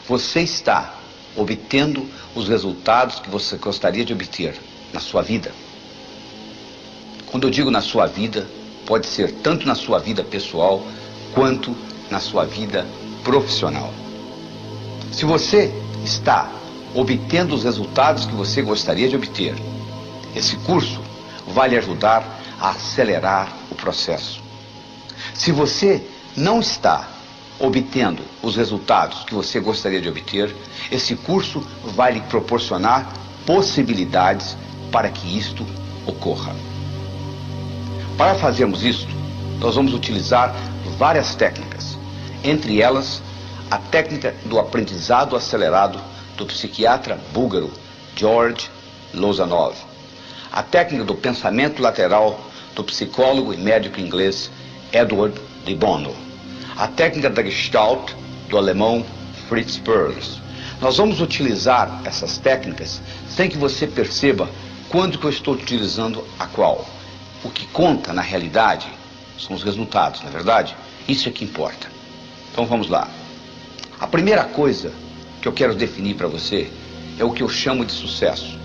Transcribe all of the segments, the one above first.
você está obtendo os resultados que você gostaria de obter na sua vida? Quando eu digo na sua vida, pode ser tanto na sua vida pessoal quanto na sua vida profissional. Se você está obtendo os resultados que você gostaria de obter, esse curso vai lhe ajudar a acelerar o processo. Se você não está obtendo os resultados que você gostaria de obter, esse curso vai lhe proporcionar possibilidades para que isto ocorra. Para fazermos isto, nós vamos utilizar várias técnicas, entre elas a técnica do aprendizado acelerado do psiquiatra búlgaro George Lozanov, a técnica do pensamento lateral do psicólogo e médico inglês Edward de Bono, a técnica da Gestalt do alemão Fritz Perls. Nós vamos utilizar essas técnicas sem que você perceba quando que eu estou utilizando a qual. O que conta na realidade são os resultados, não é verdade? Isso é que importa. Então vamos lá. A primeira coisa que eu quero definir para você é o que eu chamo de sucesso.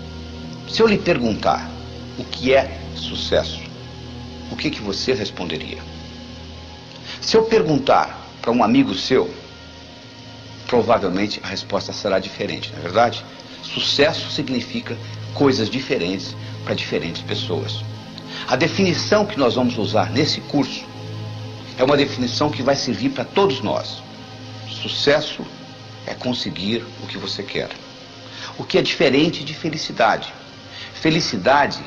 Se eu lhe perguntar o que é sucesso, o que você responderia? Se eu perguntar para um amigo seu, provavelmente a resposta será diferente, não é verdade? Sucesso significa coisas diferentes para diferentes pessoas. A definição que nós vamos usar nesse curso é uma definição que vai servir para todos nós. Sucesso é conseguir o que você quer. O que é diferente de felicidade. Felicidade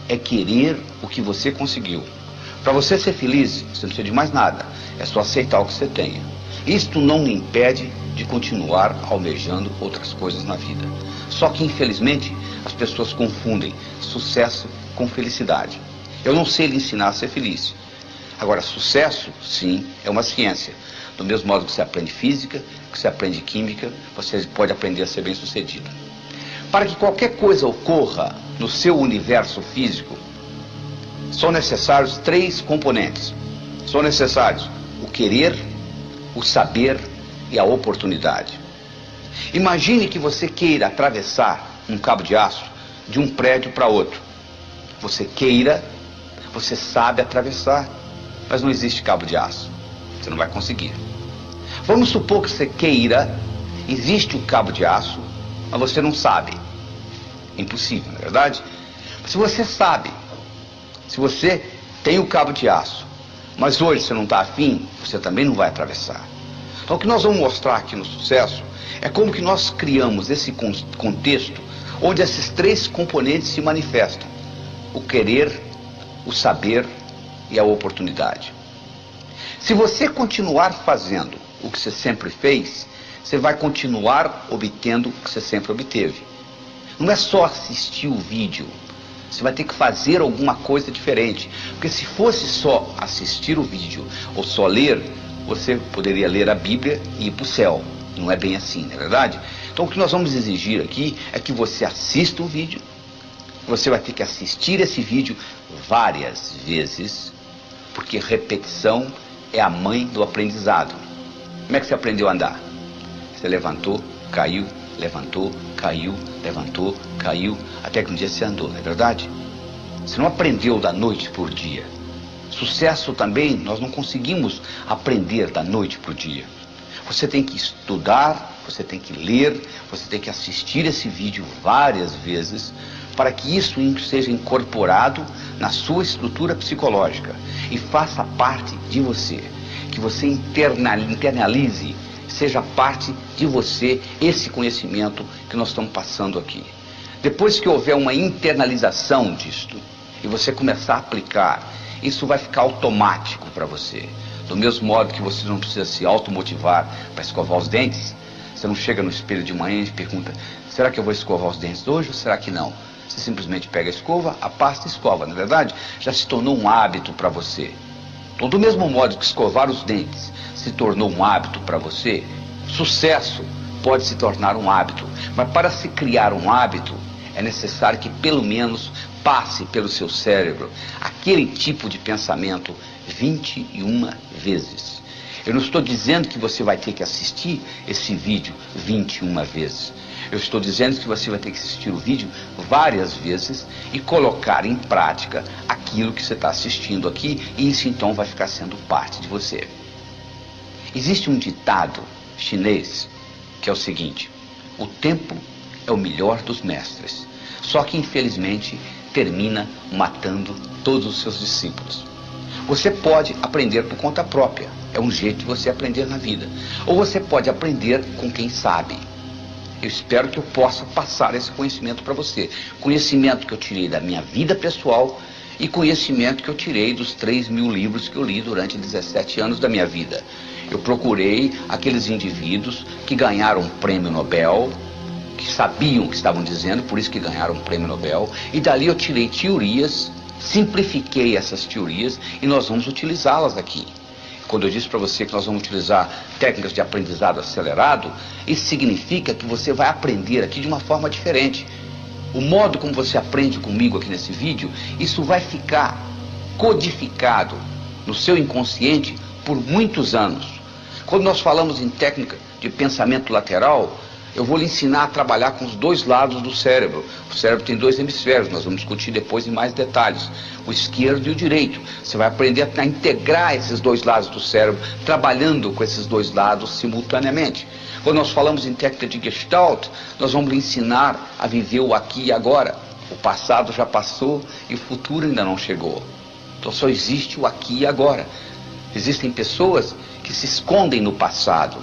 é querer o que você conseguiu. Para você ser feliz, você não precisa de mais nada. É só aceitar o que você tenha. Isto não lhe impede de continuar almejando outras coisas na vida. Só que, infelizmente, as pessoas confundem sucesso com felicidade. Eu não sei lhe ensinar a ser feliz. Agora, sucesso, sim, é uma ciência. Do mesmo modo que você aprende física, que você aprende química, você pode aprender a ser bem-sucedido. Para que qualquer coisa ocorra no seu universo físico, são necessários 3 componentes. São necessários o querer, o saber e a oportunidade. Imagine que você queira atravessar um cabo de aço de um prédio para outro. Você queira, você sabe atravessar, mas não existe cabo de aço. Você não vai conseguir. Vamos supor que você queira, existe um cabo de aço, mas você não sabe. Impossível, não é verdade? Se você sabe, se você tem o cabo de aço, mas hoje você não está afim, você também não vai atravessar. Então o que nós vamos mostrar aqui no sucesso é como que nós criamos esse contexto onde esses 3 componentes se manifestam. O querer, o saber e a oportunidade. Se você continuar fazendo o que você sempre fez, você vai continuar obtendo o que você sempre obteve. Não é só assistir o vídeo. Você vai ter que fazer alguma coisa diferente. Porque se fosse só assistir o vídeo ou só ler, você poderia ler a Bíblia e ir para o céu. Não é bem assim, não é verdade? Então o que nós vamos exigir aqui é que você assista o vídeo. Você vai ter que assistir esse vídeo várias vezes, porque repetição é a mãe do aprendizado. Como é que você aprendeu a andar? Você levantou, caiu, levantou, caiu, levantou, caiu, até que um dia você andou, não é verdade? Você não aprendeu da noite por dia. Sucesso também, nós não conseguimos aprender da noite por dia. Você tem que estudar, você tem que ler, você tem que assistir esse vídeo várias vezes, para que isso seja incorporado na sua estrutura psicológica e faça parte de você. Que você internalize, seja parte de você esse conhecimento que nós estamos passando aqui. Depois que houver uma internalização disto e você começar a aplicar, isso vai ficar automático para você. Do mesmo modo que você não precisa se automotivar para escovar os dentes, você não chega no espelho de manhã e pergunta: será que eu vou escovar os dentes hoje ou será que não? Você simplesmente pega a escova, a pasta e escova, não é verdade? Já se tornou um hábito para você. Então, do mesmo modo que escovar os dentes se tornou um hábito para você, sucesso pode se tornar um hábito. Mas para se criar um hábito, é necessário que pelo menos passe pelo seu cérebro aquele tipo de pensamento 21 vezes. Eu não estou dizendo que você vai ter que assistir esse vídeo 21 vezes. Eu estou dizendo que você vai ter que assistir o vídeo várias vezes e colocar em prática aquilo que você está assistindo aqui, e isso então vai ficar sendo parte de você. Existe um ditado chinês que é o seguinte: o tempo é o melhor dos mestres, só que infelizmente termina matando todos os seus discípulos. Você pode aprender por conta própria, é um jeito de você aprender na vida, ou você pode aprender com quem sabe. Eu espero que eu possa passar esse conhecimento para você, conhecimento que eu tirei da minha vida pessoal e conhecimento que eu tirei dos 3.000 livros que eu li durante 17 anos da minha vida. Eu procurei aqueles indivíduos que ganharam um prêmio Nobel, que sabiam o que estavam dizendo, por isso que ganharam um prêmio Nobel, e dali eu tirei teorias, simplifiquei essas teorias e nós vamos utilizá-las aqui. Quando eu disse para você que nós vamos utilizar técnicas de aprendizado acelerado, isso significa que você vai aprender aqui de uma forma diferente. O modo como você aprende comigo aqui nesse vídeo, isso vai ficar codificado no seu inconsciente por muitos anos. Quando nós falamos em técnica de pensamento lateral, eu vou lhe ensinar a trabalhar com os dois lados do cérebro. O cérebro tem 2 hemisférios, nós vamos discutir depois em mais detalhes. O esquerdo e o direito. Você vai aprender a integrar esses 2 lados do cérebro, trabalhando com esses 2 lados simultaneamente. Quando nós falamos em técnica de Gestalt, nós vamos lhe ensinar a viver o aqui e agora. O passado já passou e o futuro ainda não chegou. Então só existe o aqui e agora. Existem pessoas que se escondem no passado.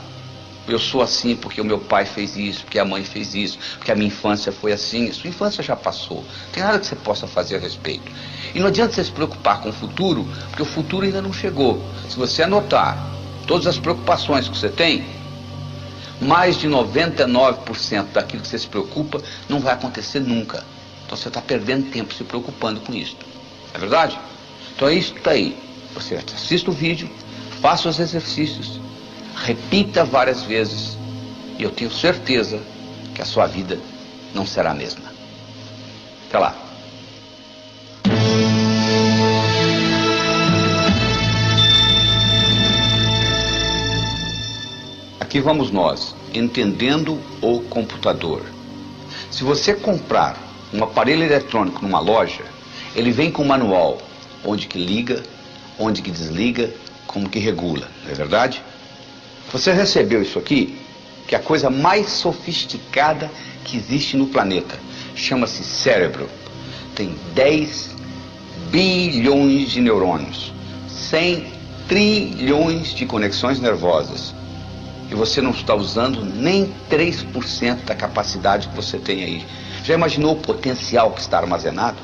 Eu sou assim porque o meu pai fez isso, porque a mãe fez isso, porque a minha infância foi assim. A sua infância já passou. Não tem nada que você possa fazer a respeito. E não adianta você se preocupar com o futuro, porque o futuro ainda não chegou. Se você anotar todas as preocupações que você tem, mais de 99% daquilo que você se preocupa não vai acontecer nunca. Então você está perdendo tempo se preocupando com isso. É verdade? Então é isso que está aí. Você assista o vídeo, faça os exercícios, repita várias vezes, e eu tenho certeza que a sua vida não será a mesma. Até lá. Aqui vamos nós, entendendo o computador. Se você comprar um aparelho eletrônico numa loja, ele vem com um manual, onde que liga, onde que desliga, como que regula, não é verdade? Você recebeu isso aqui, que é a coisa mais sofisticada que existe no planeta. Chama-se cérebro. Tem 10 bilhões de neurônios, 100 trilhões de conexões nervosas. E você não está usando nem 3% da capacidade que você tem aí. Já imaginou o potencial que está armazenado?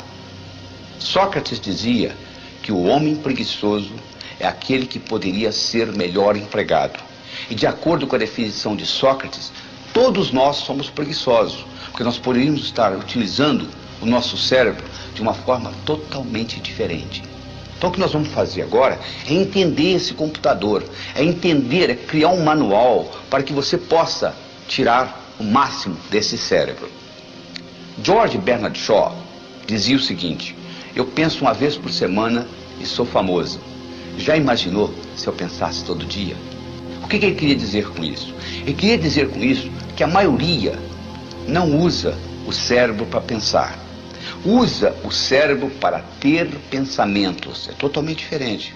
Sócrates dizia que o homem preguiçoso é aquele que poderia ser melhor empregado. E de acordo com a definição de Sócrates, todos nós somos preguiçosos, porque nós poderíamos estar utilizando o nosso cérebro de uma forma totalmente diferente. Então o que nós vamos fazer agora é entender esse computador, é entender, é criar um manual para que você possa tirar o máximo desse cérebro. George Bernard Shaw dizia o seguinte: eu penso uma vez por semana e sou famoso. Já imaginou se eu pensasse todo dia? O que ele queria dizer com isso? Ele queria dizer com isso que a maioria não usa o cérebro para pensar. Usa o cérebro para ter pensamentos. É totalmente diferente.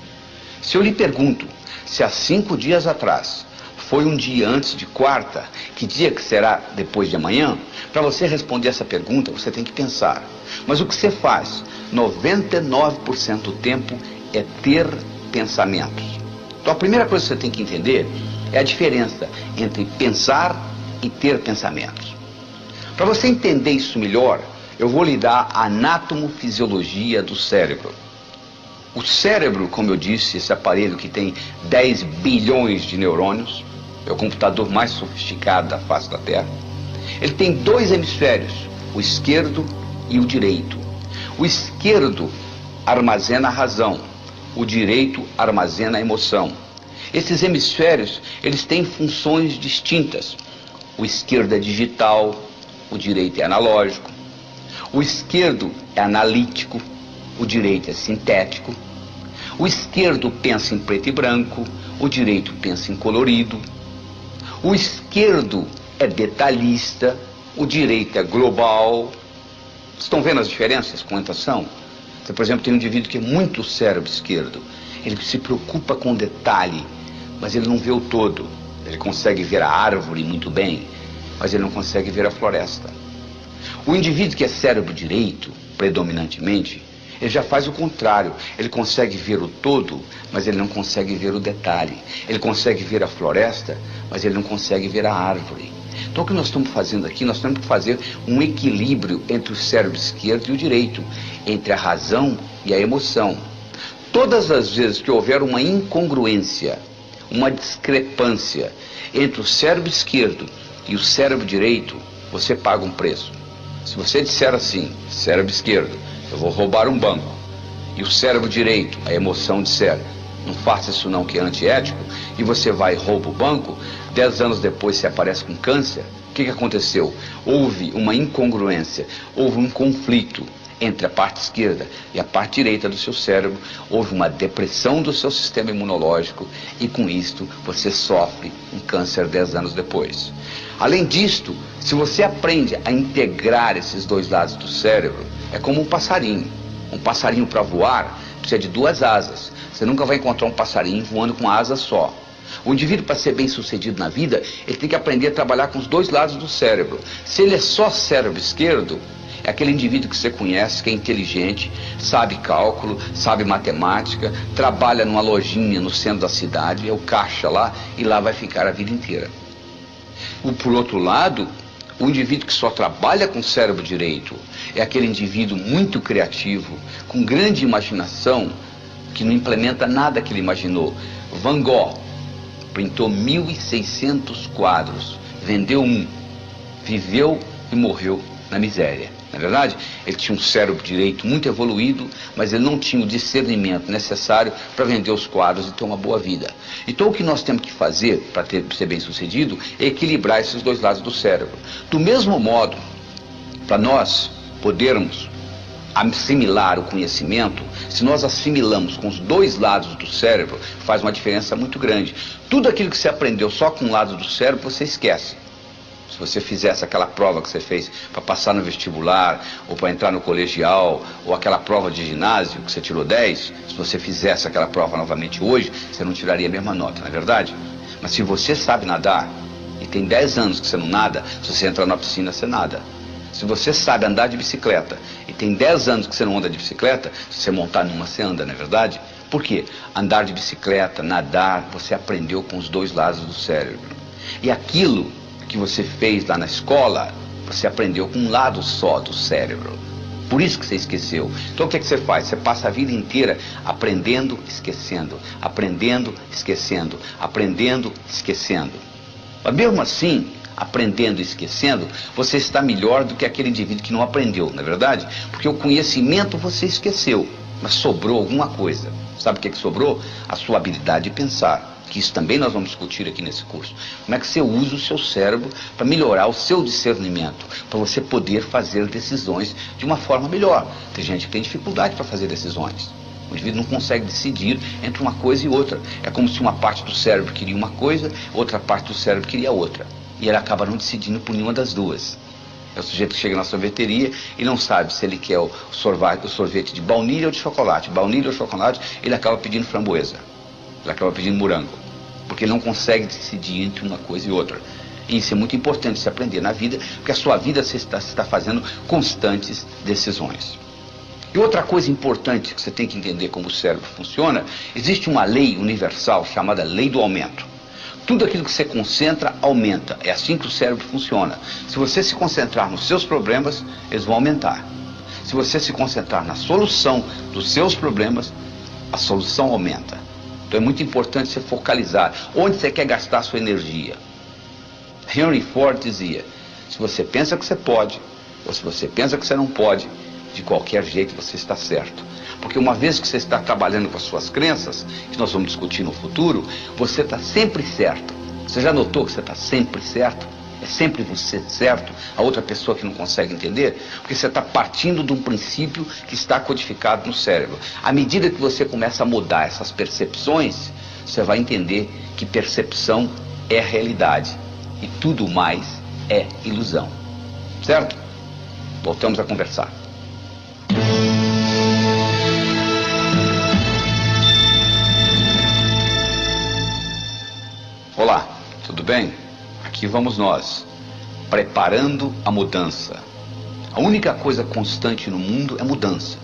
Se eu lhe pergunto se há 5 dias atrás foi um dia antes de quarta, que dia que será depois de amanhã? Para você responder essa pergunta, você tem que pensar. Mas o que você faz 99% do tempo é ter pensamentos. Então a primeira coisa que você tem que entender é a diferença entre pensar e ter pensamentos. Para você entender isso melhor, eu vou lhe dar a anatomofisiologia do cérebro. O cérebro, como eu disse, esse aparelho que tem 10 bilhões de neurônios, é o computador mais sofisticado da face da Terra. Ele tem 2 hemisférios, o esquerdo e o direito. O esquerdo armazena a razão, o direito armazena a emoção. Esses hemisférios, eles têm funções distintas. O esquerdo é digital, o direito é analógico. O esquerdo é analítico, o direito é sintético. O esquerdo pensa em preto e branco, O direito pensa em colorido. O esquerdo é detalhista. O direito é global. Estão vendo as diferenças com orientação? Você, por exemplo, tem um indivíduo que é muito cérebro esquerdo. Ele se preocupa com o detalhe, mas ele não vê o todo. Ele consegue ver a árvore muito bem, mas ele não consegue ver a floresta. O indivíduo que é cérebro direito, predominantemente, ele já faz o contrário. Ele consegue ver o todo, mas ele não consegue ver o detalhe. Ele consegue ver a floresta, mas ele não consegue ver a árvore. Então o que nós estamos fazendo aqui, nós temos que fazer um equilíbrio entre o cérebro esquerdo e o direito, entre a razão e a emoção. Todas as vezes que houver uma incongruência, uma discrepância entre o cérebro esquerdo e o cérebro direito, você paga um preço. Se você disser assim, cérebro esquerdo, eu vou roubar um banco, e o cérebro direito, a emoção, disser, não faça isso não que é antiético, e você vai e rouba o banco, 10 anos depois você aparece com câncer, o que aconteceu? Houve uma incongruência, houve um conflito entre a parte esquerda e a parte direita do seu cérebro, houve uma depressão do seu sistema imunológico e com isto você sofre um câncer 10 anos depois. Além disto, se você aprende a integrar esses dois lados do cérebro, é como um passarinho. Um passarinho para voar precisa de 2 asas. Você nunca vai encontrar um passarinho voando com asa só. O indivíduo, para ser bem sucedido na vida, ele tem que aprender a trabalhar com os dois lados do cérebro. Se ele é só cérebro esquerdo, é aquele indivíduo que você conhece, que é inteligente, sabe cálculo, sabe matemática, trabalha numa lojinha no centro da cidade, é o caixa lá, e lá vai ficar a vida inteira. Por outro lado, o indivíduo que só trabalha com o cérebro direito é aquele indivíduo muito criativo, com grande imaginação, que não implementa nada que ele imaginou. Van Gogh pintou 1.600 quadros, vendeu um, viveu e morreu na miséria. Na verdade, ele tinha um cérebro direito muito evoluído, mas ele não tinha o discernimento necessário para vender os quadros e ter uma boa vida. Então o que nós temos que fazer para ser bem sucedido é equilibrar esses dois lados do cérebro. Do mesmo modo, para nós podermos assimilar o conhecimento, se nós assimilamos com os dois lados do cérebro, faz uma diferença muito grande. Tudo aquilo que você aprendeu só com um lado do cérebro, você esquece. Se você fizesse aquela prova que você fez para passar no vestibular, ou para entrar no colegial, ou aquela prova de ginásio que você tirou 10, se você fizesse aquela prova novamente hoje, você não tiraria a mesma nota, não é verdade? Mas se você sabe nadar, e tem 10 anos que você não nada, se você entrar na piscina, você nada. Se você sabe andar de bicicleta, e tem 10 anos que você não anda de bicicleta, se você montar numa, você anda, não é verdade? Por quê? Andar de bicicleta, nadar, você aprendeu com os dois lados do cérebro. E aquilo que você fez lá na escola, você aprendeu com um lado só do cérebro. Por isso que você esqueceu. Então o que é que você faz? Você passa a vida inteira aprendendo, esquecendo, aprendendo, esquecendo, aprendendo, esquecendo. Mas mesmo assim, aprendendo e esquecendo, você está melhor do que aquele indivíduo que não aprendeu, não é verdade? Porque o conhecimento você esqueceu, mas sobrou alguma coisa. Sabe o que sobrou? A sua habilidade de pensar. Que isso também nós vamos discutir aqui nesse curso. Como é que você usa o seu cérebro para melhorar o seu discernimento, para você poder fazer decisões de uma forma melhor. Tem gente que tem dificuldade para fazer decisões. O indivíduo não consegue decidir entre uma coisa e outra. É como se uma parte do cérebro queria uma coisa, outra parte do cérebro queria outra. E ele acaba não decidindo por nenhuma das duas. É o sujeito que chega na sorveteria e não sabe se ele quer o sorvete de baunilha ou de chocolate. Baunilha ou chocolate, ele acaba pedindo framboesa. Ele acaba pedindo morango, porque ele não consegue decidir entre uma coisa e outra. E isso é muito importante se aprender na vida, porque a sua vida você está fazendo constantes decisões. E outra coisa importante que você tem que entender como o cérebro funciona, existe uma lei universal chamada lei do aumento. Tudo aquilo que você concentra, aumenta. É assim que o cérebro funciona. Se você se concentrar nos seus problemas, eles vão aumentar. Se você se concentrar na solução dos seus problemas, a solução aumenta. Então é muito importante você focalizar onde você quer gastar a sua energia. Henry Ford dizia, se você pensa que você pode, ou se você pensa que você não pode, de qualquer jeito você está certo. Porque uma vez que você está trabalhando com as suas crenças, que nós vamos discutir no futuro, você está sempre certo. Você já notou que você está sempre certo? É sempre você certo, a outra pessoa que não consegue entender, porque você está partindo de um princípio que está codificado no cérebro. À medida que você começa a mudar essas percepções, você vai entender que percepção é realidade e tudo mais é ilusão. Certo? Voltamos a conversar. Olá, tudo bem? Aqui vamos nós, preparando a mudança. A única coisa constante no mundo é mudança.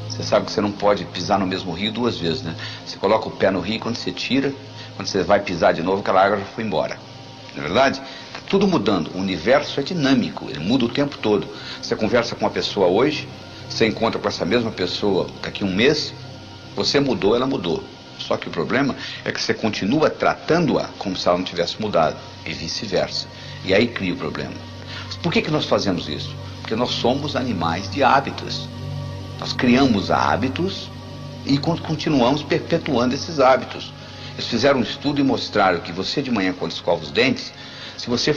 Você sabe que você não pode pisar no mesmo rio duas vezes, né? Você coloca o pé no rio, quando você tira, quando você vai pisar de novo, aquela água já foi embora. Não é verdade? Está tudo mudando. O universo é dinâmico, ele muda o tempo todo. Você conversa com uma pessoa hoje, você encontra com essa mesma pessoa daqui a um mês, você mudou, ela mudou. Só que o problema é que você continua tratando-a como se ela não tivesse mudado, e vice-versa. E aí cria o problema. Por que nós fazemos isso? Porque nós somos animais de hábitos. Nós criamos hábitos e continuamos perpetuando esses hábitos. Eles fizeram um estudo e mostraram que você de manhã, quando escova os dentes, se você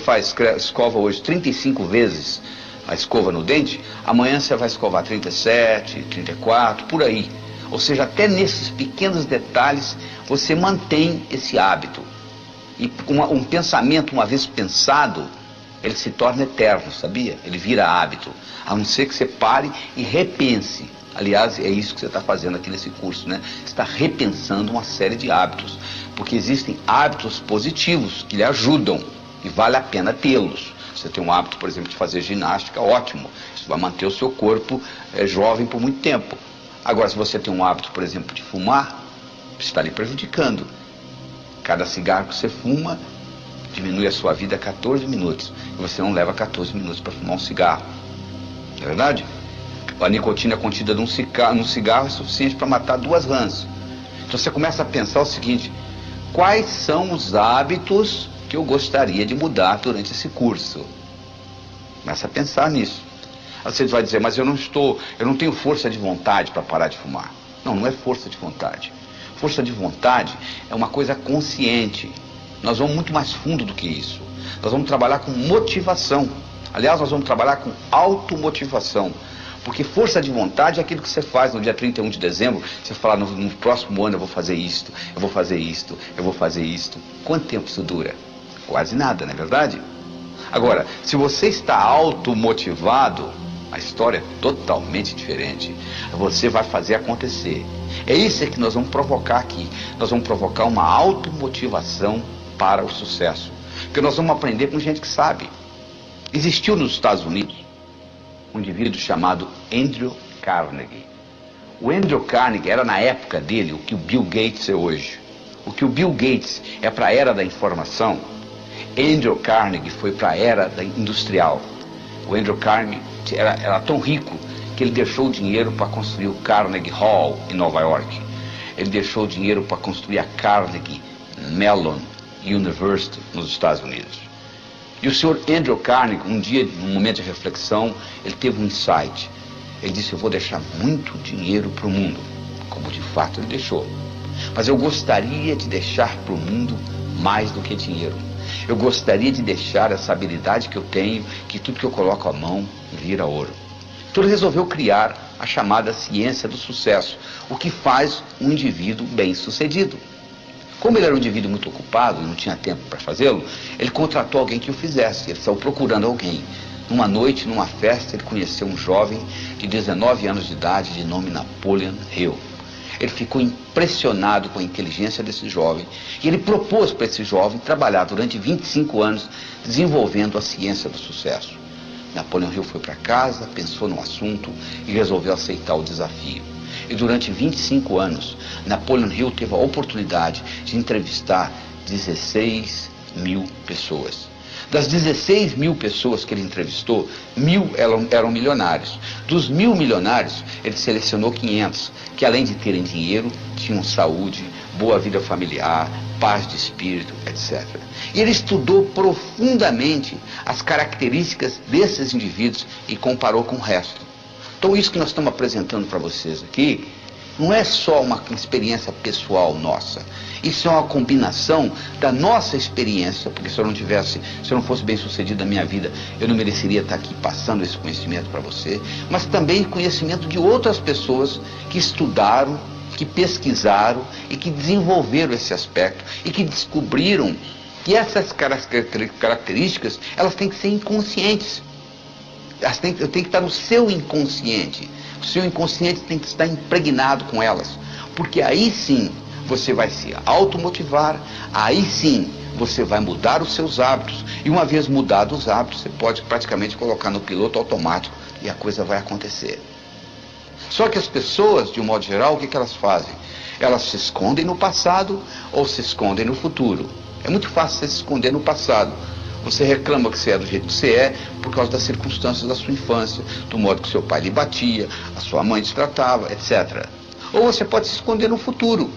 escova hoje 35 vezes a escova no dente, amanhã você vai escovar 37, 34, por aí. Ou seja, até nesses pequenos detalhes você mantém esse hábito. E um pensamento, uma vez pensado, ele se torna eterno, sabia? Ele vira hábito. A não ser que você pare e repense. Aliás, é isso que você está fazendo aqui nesse curso, né? Você está repensando uma série de hábitos. Porque existem hábitos positivos que lhe ajudam e vale a pena tê-los. Você tem um hábito, por exemplo, de fazer ginástica, ótimo. Isso vai manter o seu corpo jovem por muito tempo. Agora, se você tem um hábito, por exemplo, de fumar, você está lhe prejudicando. Cada cigarro que você fuma diminui a sua vida a 14 minutos. E você não leva 14 minutos para fumar um cigarro. Não é verdade? A nicotina contida num cigarro é suficiente para matar 2 rãs. Então você começa a pensar o seguinte: quais são os hábitos que eu gostaria de mudar durante esse curso? Começa a pensar nisso. Você vai dizer, mas eu não tenho força de vontade para parar de fumar. Não, não é força de vontade. Força de vontade é uma coisa consciente. Nós vamos muito mais fundo do que isso. Nós vamos trabalhar com motivação. Aliás, nós vamos trabalhar com automotivação. Porque força de vontade é aquilo que você faz no dia 31 de dezembro. Você fala, no próximo ano eu vou fazer isto, eu vou fazer isto, eu vou fazer isto. Quanto tempo isso dura? Quase nada, não é verdade? Agora, se você está automotivado, a história é totalmente diferente. Você vai fazer acontecer. É isso que nós vamos provocar aqui. Nós vamos provocar uma automotivação para o sucesso. Porque nós vamos aprender com gente que sabe. Existiu nos Estados Unidos um indivíduo chamado Andrew Carnegie. O Andrew Carnegie era, na época dele, o que o Bill Gates é hoje. O que o Bill Gates é para a era da informação, Andrew Carnegie foi para a era da industrial. O Andrew Carnegie era tão rico que ele deixou o dinheiro para construir o Carnegie Hall em Nova York. Ele deixou o dinheiro para construir a Carnegie Mellon University nos Estados Unidos. E o senhor Andrew Carnegie, um dia, num momento de reflexão, ele teve um insight. Ele disse, eu vou deixar muito dinheiro para o mundo, como de fato ele deixou. Mas eu gostaria de deixar para o mundo mais do que dinheiro. Eu gostaria de deixar essa habilidade que eu tenho, que tudo que eu coloco a mão vira ouro. Então ele resolveu criar a chamada ciência do sucesso, o que faz um indivíduo bem-sucedido. Como ele era um indivíduo muito ocupado e não tinha tempo para fazê-lo, ele contratou alguém que o fizesse. Ele saiu procurando alguém. Numa noite, numa festa, ele conheceu um jovem de 19 anos de idade, de nome Napoleon Hill. Ele ficou impressionado com a inteligência desse jovem e ele propôs para esse jovem trabalhar durante 25 anos desenvolvendo a ciência do sucesso. Napoleon Hill foi para casa, pensou no assunto e resolveu aceitar o desafio. E durante 25 anos, Napoleon Hill teve a oportunidade de entrevistar 16 mil pessoas. Das 16 mil pessoas que ele entrevistou, 1.000 eram milionários. Dos 1.000 milionários, ele selecionou 500, que além de terem dinheiro, tinham saúde, boa vida familiar, paz de espírito, etc. E ele estudou profundamente as características desses indivíduos e comparou com o resto. Então isso que nós estamos apresentando para vocês aqui, não é só uma experiência pessoal nossa. Isso é uma combinação da nossa experiência, porque se eu não fosse bem sucedido na minha vida, eu não mereceria estar aqui passando esse conhecimento para você, mas também conhecimento de outras pessoas que estudaram, que pesquisaram e que desenvolveram esse aspecto e que descobriram que essas características, elas têm que ser inconscientes. Elas têm que estar no seu inconsciente. O seu inconsciente tem que estar impregnado com elas. Porque aí sim você vai se automotivar, aí sim você vai mudar os seus hábitos. E uma vez mudados os hábitos, você pode praticamente colocar no piloto automático e a coisa vai acontecer. Só que as pessoas, de um modo geral, o que elas fazem? Elas se escondem no passado ou se escondem no futuro. É muito fácil você se esconder no passado. Você reclama que você é do jeito que você é por causa das circunstâncias da sua infância, do modo que seu pai lhe batia, a sua mãe te tratava, etc. Ou você pode se esconder no futuro,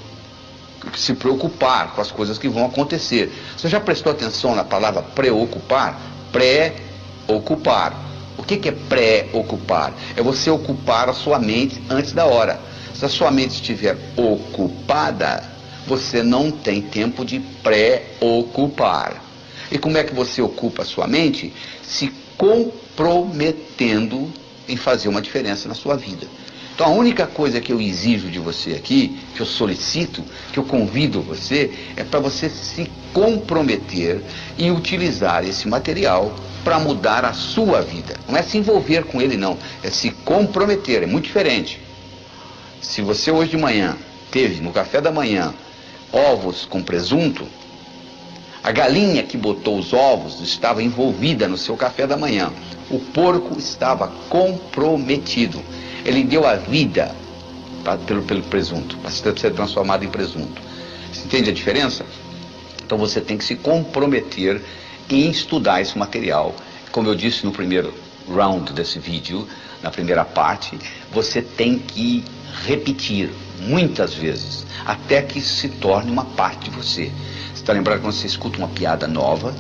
se preocupar com as coisas que vão acontecer. Você já prestou atenção na palavra preocupar? Pré-ocupar. O que é pré-ocupar? É você ocupar a sua mente antes da hora. Se a sua mente estiver ocupada, você não tem tempo de pré-ocupar. E como é que você ocupa a sua mente? Se comprometendo em fazer uma diferença na sua vida. Então a única coisa que eu exijo de você aqui, que eu solicito, que eu convido você, é para você se comprometer e utilizar esse material para mudar a sua vida. Não é se envolver com ele não, é se comprometer, é muito diferente. Se você hoje de manhã teve no café da manhã ovos com presunto, a galinha que botou os ovos estava envolvida no seu café da manhã. O porco estava comprometido. Ele deu a vida pelo presunto, para ser transformado em presunto. Você entende a diferença? Então você tem que se comprometer em estudar esse material. Como eu disse no primeiro round desse vídeo, na primeira parte, você tem que repetir muitas vezes, até que isso se torne uma parte de você. Você está lembrado quando você escuta uma piada nova?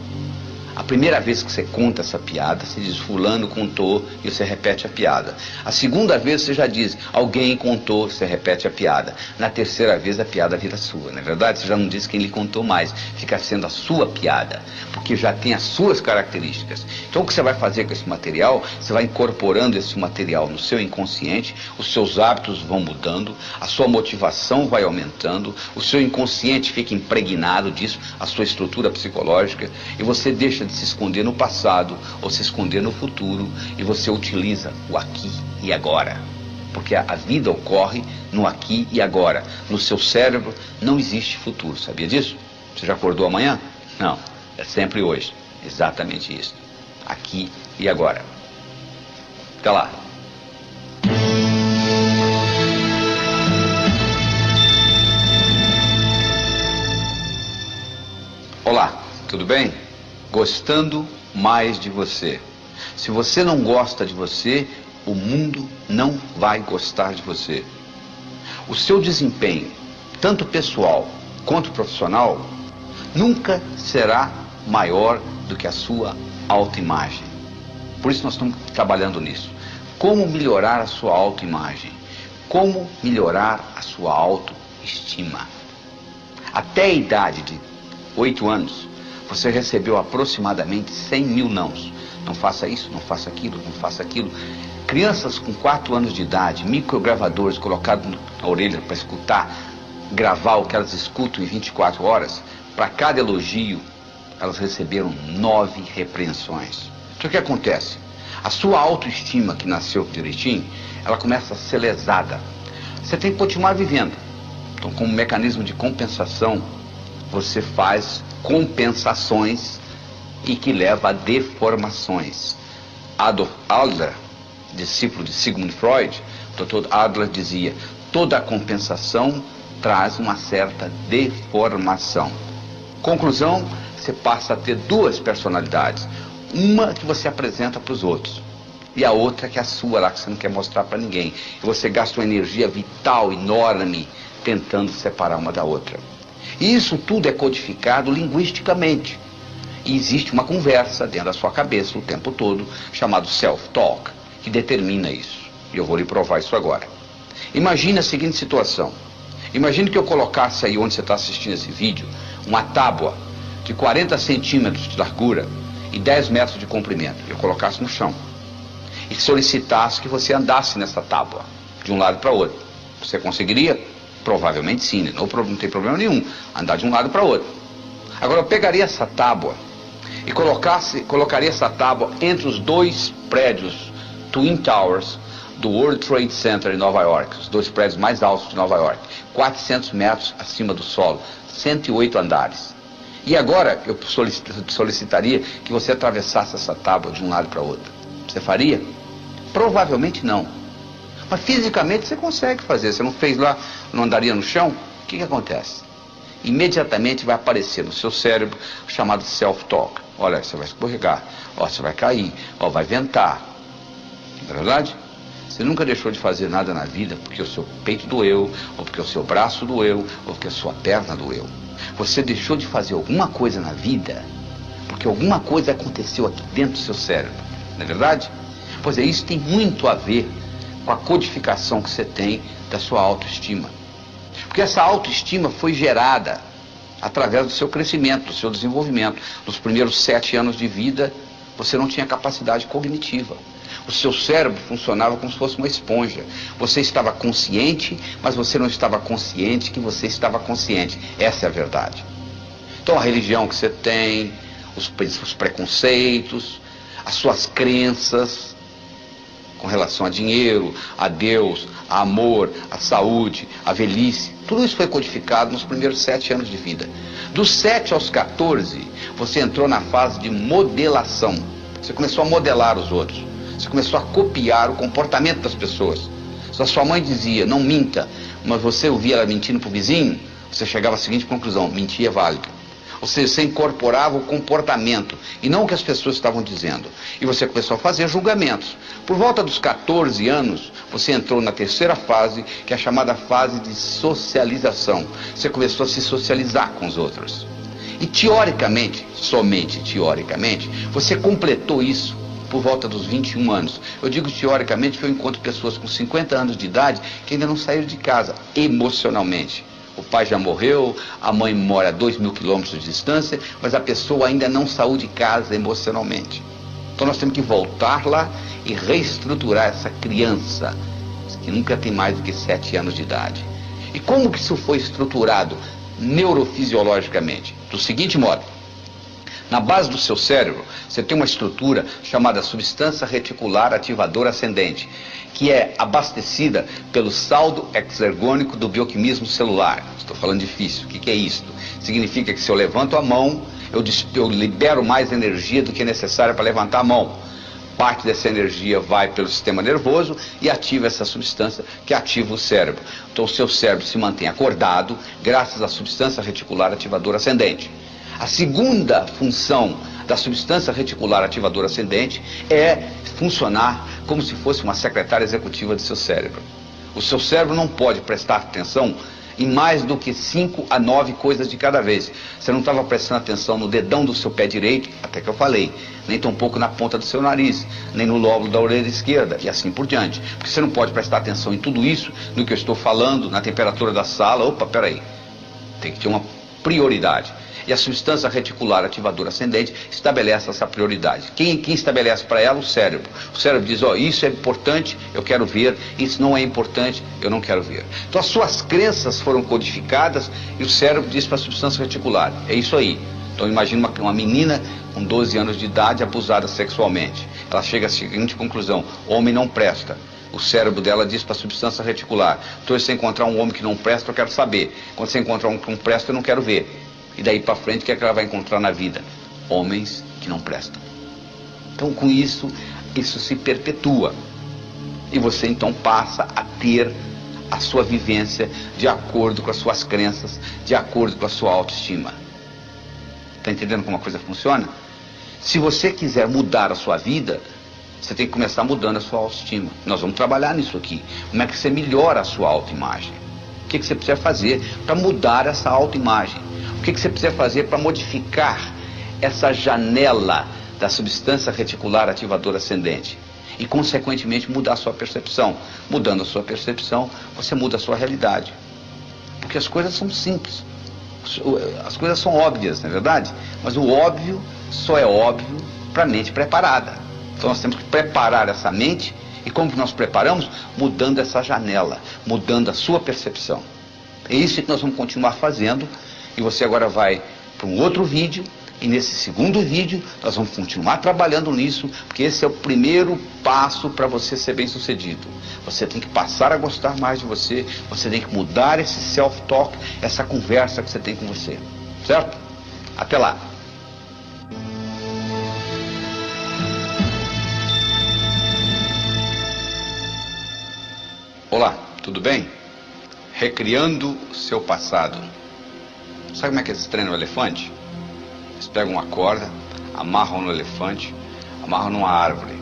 A primeira vez que você conta essa piada, você diz, fulano contou, e você repete a piada. A segunda vez você já diz, alguém contou, você repete a piada. Na terceira vez a piada vira sua, não é verdade? Você já não diz quem lhe contou mais, fica sendo a sua piada, porque já tem as suas características. Então o que você vai fazer com esse material? Você vai incorporando esse material no seu inconsciente, os seus hábitos vão mudando, a sua motivação vai aumentando, o seu inconsciente fica impregnado disso, a sua estrutura psicológica, e você deixa de se esconder no passado ou se esconder no futuro e você utiliza o aqui e agora, porque a vida ocorre no aqui e agora. No seu cérebro não existe futuro, sabia disso? Você já acordou amanhã? Não, é sempre hoje, exatamente isso, aqui e agora. Até lá. Olá, tudo bem? Gostando mais de você. Se você não gosta de você, o mundo não vai gostar de você. O seu desempenho, tanto pessoal quanto profissional, nunca será maior do que a sua autoimagem. Por isso nós estamos trabalhando nisso. Como melhorar a sua autoimagem? Como melhorar a sua autoestima? Até a idade de 8 anos, você recebeu aproximadamente 100 mil nãos. Não faça isso, não faça aquilo, não faça aquilo. Crianças com 4 anos de idade, microgravadores colocados na orelha para escutar, gravar o que elas escutam em 24 horas, para cada elogio, elas receberam 9 repreensões. Então o que acontece? A sua autoestima, que nasceu direitinho, ela começa a ser lesada. Você tem que continuar vivendo. Então, como mecanismo de compensação, você faz compensações e que leva a deformações. Adolf Adler, discípulo de Sigmund Freud, Dr. Adler dizia, toda compensação traz uma certa deformação. Conclusão, você passa a ter 2 personalidades. Uma que você apresenta para os outros e a outra que é a sua lá, que você não quer mostrar para ninguém. E você gasta uma energia vital enorme tentando separar uma da outra. E isso tudo é codificado linguisticamente. E existe uma conversa dentro da sua cabeça o tempo todo, chamado self-talk, que determina isso. E eu vou lhe provar isso agora. Imagine a seguinte situação. Imagine que eu colocasse aí onde você está assistindo esse vídeo, uma tábua de 40 centímetros de largura e 10 metros de comprimento. Eu colocasse no chão. E solicitasse que você andasse nessa tábua, de um lado para o outro. Você conseguiria? Provavelmente sim, não tem problema nenhum andar de um lado para outro. Agora eu pegaria essa tábua e colocaria essa tábua entre os dois prédios Twin Towers do World Trade Center em Nova York, os dois prédios mais altos de Nova York, 400 metros acima do solo, 108 andares. E agora eu solicitaria que você atravessasse essa tábua de um lado para outro. Você faria? Provavelmente não. Mas fisicamente você consegue fazer. Você não fez lá, não andaria no chão? O que acontece? Imediatamente vai aparecer no seu cérebro o chamado self-talk. Olha, você vai escorregar, ó, você vai cair, ó, vai ventar. Não é verdade? Você nunca deixou de fazer nada na vida porque o seu peito doeu, ou porque o seu braço doeu, ou porque a sua perna doeu. Você deixou de fazer alguma coisa na vida porque alguma coisa aconteceu aqui dentro do seu cérebro. Não é verdade? Pois é, isso tem muito a ver com a codificação que você tem da sua autoestima. Porque essa autoestima foi gerada através do seu crescimento, do seu desenvolvimento. Nos primeiros 7 anos de vida, você não tinha capacidade cognitiva. O seu cérebro funcionava como se fosse uma esponja. Você estava consciente, mas você não estava consciente que você estava consciente. Essa é a verdade. Então a religião que você tem, os preconceitos, as suas crenças com relação a dinheiro, a Deus, a amor, a saúde, a velhice, tudo isso foi codificado nos primeiros 7 anos de vida. Dos 7 aos 14, você entrou na fase de modelação. Você começou a modelar os outros. Você começou a copiar o comportamento das pessoas. Se a sua mãe dizia, não minta, mas você ouvia ela mentindo para o vizinho, você chegava à seguinte conclusão, mentir é válido. Ou seja, você incorporava o comportamento e não o que as pessoas estavam dizendo. E você começou a fazer julgamentos. Por volta dos 14 anos, você entrou na terceira fase, que é a chamada fase de socialização. Você começou a se socializar com os outros. E teoricamente, somente teoricamente, você completou isso por volta dos 21 anos. Eu digo teoricamente que eu encontro pessoas com 50 anos de idade que ainda não saíram de casa emocionalmente. O pai já morreu, a mãe mora a 2.000 quilômetros de distância, mas a pessoa ainda não saiu de casa emocionalmente. Então nós temos que voltar lá e reestruturar essa criança, que nunca tem mais do que 7 anos de idade. E como que isso foi estruturado neurofisiologicamente? Do seguinte modo: na base do seu cérebro, você tem uma estrutura chamada substância reticular ativadora ascendente, que é abastecida pelo saldo exergônico do bioquímico celular. Estou falando difícil. O que é isso? Significa que se eu levanto a mão, eu libero mais energia do que é necessária para levantar a mão. Parte dessa energia vai pelo sistema nervoso e ativa essa substância que ativa o cérebro. Então o seu cérebro se mantém acordado graças à substância reticular ativadora ascendente. A segunda função da substância reticular ativadora ascendente é funcionar como se fosse uma secretária executiva do seu cérebro. O seu cérebro não pode prestar atenção em mais do que 5 a 9 coisas de cada vez. Você não estava prestando atenção no dedão do seu pé direito, até que eu falei, nem tampouco na ponta do seu nariz, nem no lóbulo da orelha esquerda, e assim por diante. Porque você não pode prestar atenção em tudo isso, no que eu estou falando, na temperatura da sala. Opa, peraí, tem que ter uma prioridade. E a substância reticular ativadora ascendente estabelece essa prioridade. Quem estabelece para ela? O cérebro. O cérebro diz, ó, isso é importante, eu quero ver, isso não é importante, eu não quero ver. Então as suas crenças foram codificadas e o cérebro diz para a substância reticular, é isso aí. Então imagina uma menina com 12 anos de idade abusada sexualmente. Ela chega à seguinte conclusão, homem não presta. O cérebro dela diz para a substância reticular, então se você encontrar um homem que não presta, eu quero saber. Quando você encontrar um que não presta, eu não quero ver. E daí para frente, o que é que ela vai encontrar na vida? Homens que não prestam. Então com isso se perpetua. E você então passa a ter a sua vivência de acordo com as suas crenças, de acordo com a sua autoestima. Está entendendo como a coisa funciona? Se você quiser mudar a sua vida, você tem que começar mudando a sua autoestima. Nós vamos trabalhar nisso aqui. Como é que você melhora a sua autoimagem? O que você precisa fazer para mudar essa autoimagem? O que você precisa fazer para modificar essa janela da substância reticular ativadora ascendente? E, consequentemente, mudar a sua percepção. Mudando a sua percepção, você muda a sua realidade. Porque as coisas são simples. As coisas são óbvias, não é verdade? Mas o óbvio só é óbvio para a mente preparada. Então nós temos que preparar essa mente. E como que nós preparamos? Mudando essa janela, mudando a sua percepção. É isso que nós vamos continuar fazendo. E você agora vai para um outro vídeo. E nesse segundo vídeo nós vamos continuar trabalhando nisso, porque esse é o primeiro passo para você ser bem sucedido. Você tem que passar a gostar mais de você. Você tem que mudar esse self-talk, essa conversa que você tem com você. Certo? Até lá. Olá, tudo bem? Recriando o seu passado. Sabe como é que eles treinam o elefante? Eles pegam uma corda, amarram no elefante, amarram numa árvore.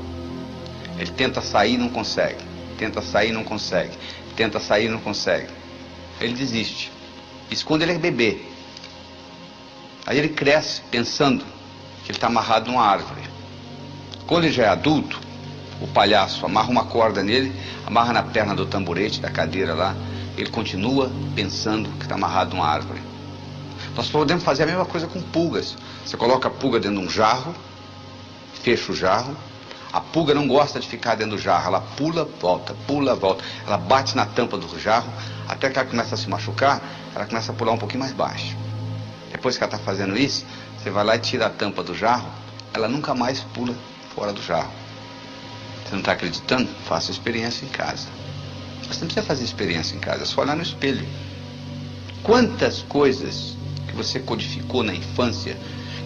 Ele tenta sair e não consegue. Tenta sair e não consegue. Tenta sair e não consegue. Ele desiste. Isso quando ele é bebê. Aí ele cresce pensando que ele está amarrado numa árvore. Quando ele já é adulto, o palhaço amarra uma corda nele, amarra na perna do tamborete, da cadeira lá. Ele continua pensando que está amarrado numa árvore. Nós podemos fazer a mesma coisa com pulgas. Você coloca a pulga dentro de um jarro, fecha o jarro. A pulga não gosta de ficar dentro do jarro. Ela pula, volta, pula, volta. Ela bate na tampa do jarro, até que ela começa a se machucar, ela começa a pular um pouquinho mais baixo. Depois que ela está fazendo isso, você vai lá e tira a tampa do jarro, ela nunca mais pula fora do jarro. Você não está acreditando? Faça experiência em casa. Você não precisa fazer experiência em casa, é só olhar no espelho. Quantas coisas que você codificou na infância,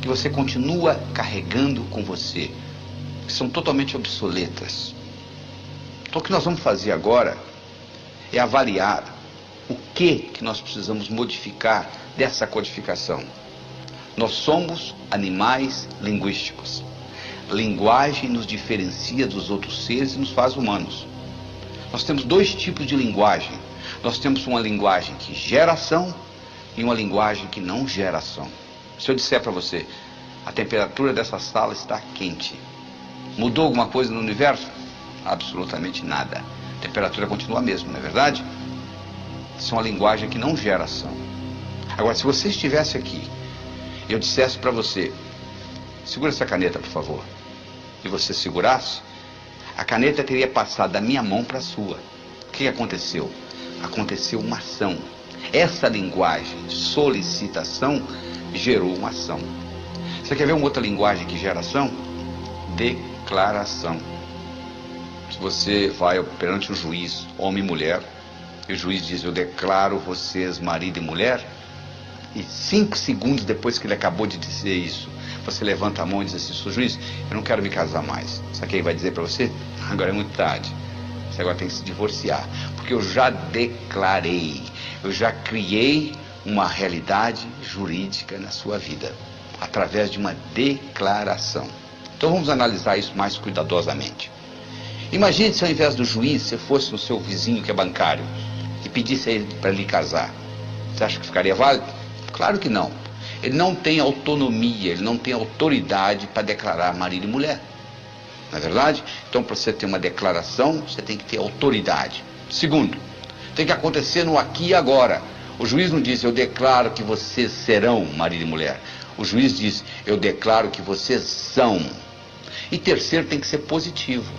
que você continua carregando com você, que são totalmente obsoletas. Então o que nós vamos fazer agora é avaliar o que nós precisamos modificar dessa codificação. Nós somos animais linguísticos. A linguagem nos diferencia dos outros seres e nos faz humanos. Nós temos dois tipos de linguagem. Nós temos uma linguagem que gera ação e uma linguagem que não gera ação. Se eu disser para você, a temperatura dessa sala está quente, mudou alguma coisa no universo? Absolutamente nada. A temperatura continua a mesma, não é verdade? Isso é uma linguagem que não gera ação. Agora, se você estivesse aqui e eu dissesse para você, segura essa caneta, por favor, e você segurasse, a caneta teria passado da minha mão para a sua. O que aconteceu? Aconteceu uma ação. Essa linguagem de solicitação gerou uma ação. Você quer ver uma outra linguagem que gera ação? Declaração. Se você vai perante o juiz, homem e mulher, e o juiz diz, eu declaro vocês marido e mulher, e 5 segundos depois que ele acabou de dizer isso, você levanta a mão e diz assim, sou juiz, eu não quero me casar mais. Sabe o que ele vai dizer para você? Agora é muito tarde. Você agora tem que se divorciar. Porque eu já declarei, eu já criei uma realidade jurídica na sua vida, através de uma declaração. Então vamos analisar isso mais cuidadosamente. Imagine se ao invés do juiz, você fosse no seu vizinho que é bancário e pedisse a ele para lhe casar. Você acha que ficaria válido? Claro que não. Ele não tem autonomia, ele não tem autoridade para declarar marido e mulher. Não é verdade? Então, para você ter uma declaração, você tem que ter autoridade. Segundo, tem que acontecer no aqui e agora. O juiz não diz, eu declaro que vocês serão marido e mulher. O juiz diz, eu declaro que vocês são. E terceiro, tem que ser positivo.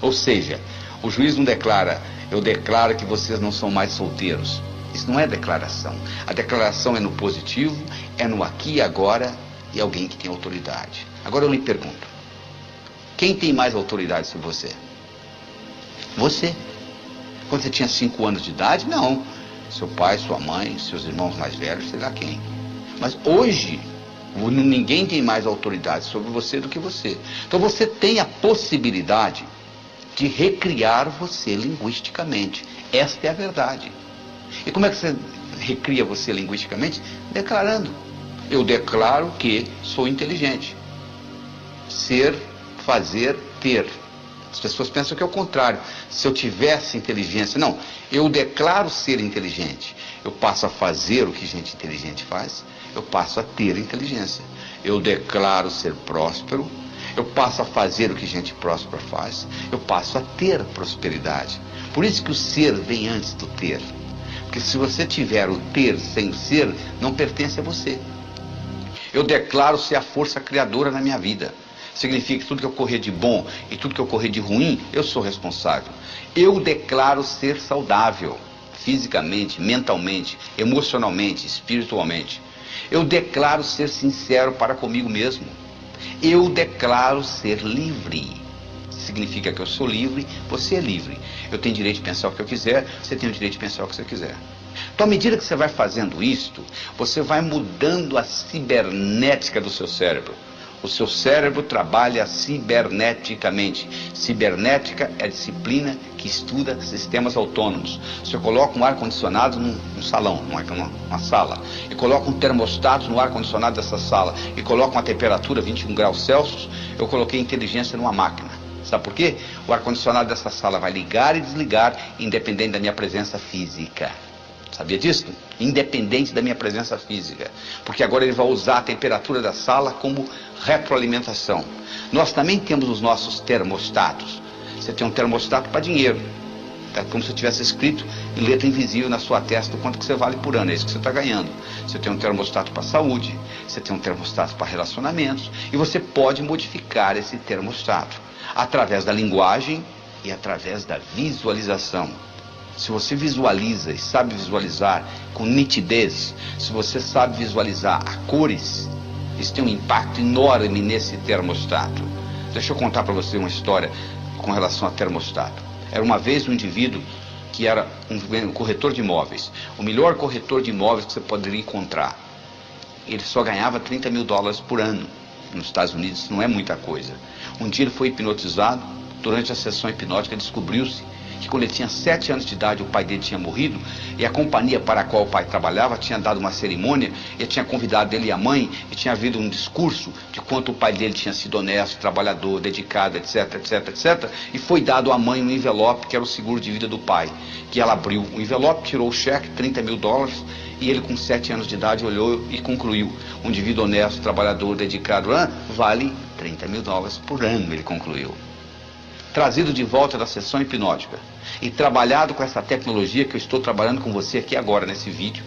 Ou seja, o juiz não declara, eu declaro que vocês não são mais solteiros. Isso não é declaração. A declaração é no positivo, é no aqui e agora, e alguém que tem autoridade. Agora eu lhe pergunto, quem tem mais autoridade sobre você? Você. Quando você tinha 5 anos de idade, não. Seu pai, sua mãe, seus irmãos mais velhos, sei lá quem. Mas hoje, ninguém tem mais autoridade sobre você do que você. Então você tem a possibilidade de recriar você linguisticamente. Esta é a verdade. E como é que você recria você linguisticamente? Declarando. Eu declaro que sou inteligente. Ser, fazer, ter. As pessoas pensam que é o contrário. Se eu tivesse inteligência, não. Eu declaro ser inteligente. Eu passo a fazer o que gente inteligente faz. Eu passo a ter inteligência. Eu declaro ser próspero. Eu passo a fazer o que gente próspera faz. Eu passo a ter prosperidade. Por isso que o ser vem antes do ter. Porque se você tiver o ter sem o ser, não pertence a você. Eu declaro ser a força criadora na minha vida. Significa que tudo que ocorrer de bom e tudo que ocorrer de ruim, eu sou responsável. Eu declaro ser saudável, fisicamente, mentalmente, emocionalmente, espiritualmente. Eu declaro ser sincero para comigo mesmo. Eu declaro ser livre. Significa que eu sou livre, você é livre. Eu tenho direito de pensar o que eu quiser, você tem o direito de pensar o que você quiser. Então, à medida que você vai fazendo isto, você vai mudando a cibernética do seu cérebro. O seu cérebro trabalha ciberneticamente. Cibernética é a disciplina que estuda sistemas autônomos. Se eu coloco um ar-condicionado num salão, numa sala, e coloco um termostato no ar-condicionado dessa sala, e coloco uma temperatura 21 graus Celsius, eu coloquei inteligência numa máquina. Sabe por quê? O ar-condicionado dessa sala vai ligar e desligar, independente da minha presença física. Sabia disso? Independente da minha presença física. Porque agora ele vai usar a temperatura da sala como retroalimentação. Nós também temos os nossos termostatos. Você tem um termostato para dinheiro. É como se eu tivesse escrito em letra invisível na sua testa o quanto que você vale por ano. É isso que você está ganhando. Você tem um termostato para saúde. Você tem um termostato para relacionamentos. E você pode modificar esse termostato através da linguagem e através da visualização. Se você visualiza e sabe visualizar com nitidez, se você sabe visualizar a cores, isso tem um impacto enorme nesse termostato. Deixa eu contar para você uma história com relação a termostato. Era uma vez um indivíduo que era um corretor de imóveis, o melhor corretor de imóveis que você poderia encontrar. Ele só ganhava $30 mil por ano. Nos Estados Unidos isso não é muita coisa. Um dia ele foi hipnotizado. Durante a sessão hipnótica descobriu-se que quando ele tinha 7 anos de idade o pai dele tinha morrido e a companhia para a qual o pai trabalhava tinha dado uma cerimônia e tinha convidado ele e a mãe e tinha havido um discurso de quanto o pai dele tinha sido honesto, trabalhador, dedicado, etc, etc, etc, e foi dado à mãe um envelope que era o seguro de vida do pai, que ela abriu o envelope, tirou o cheque, $30 mil, e ele com 7 anos de idade olhou e concluiu: um indivíduo honesto, trabalhador, dedicado, vale $30 mil por ano, ele concluiu. Trazido de volta da sessão hipnótica e trabalhado com essa tecnologia que eu estou trabalhando com você aqui agora nesse vídeo,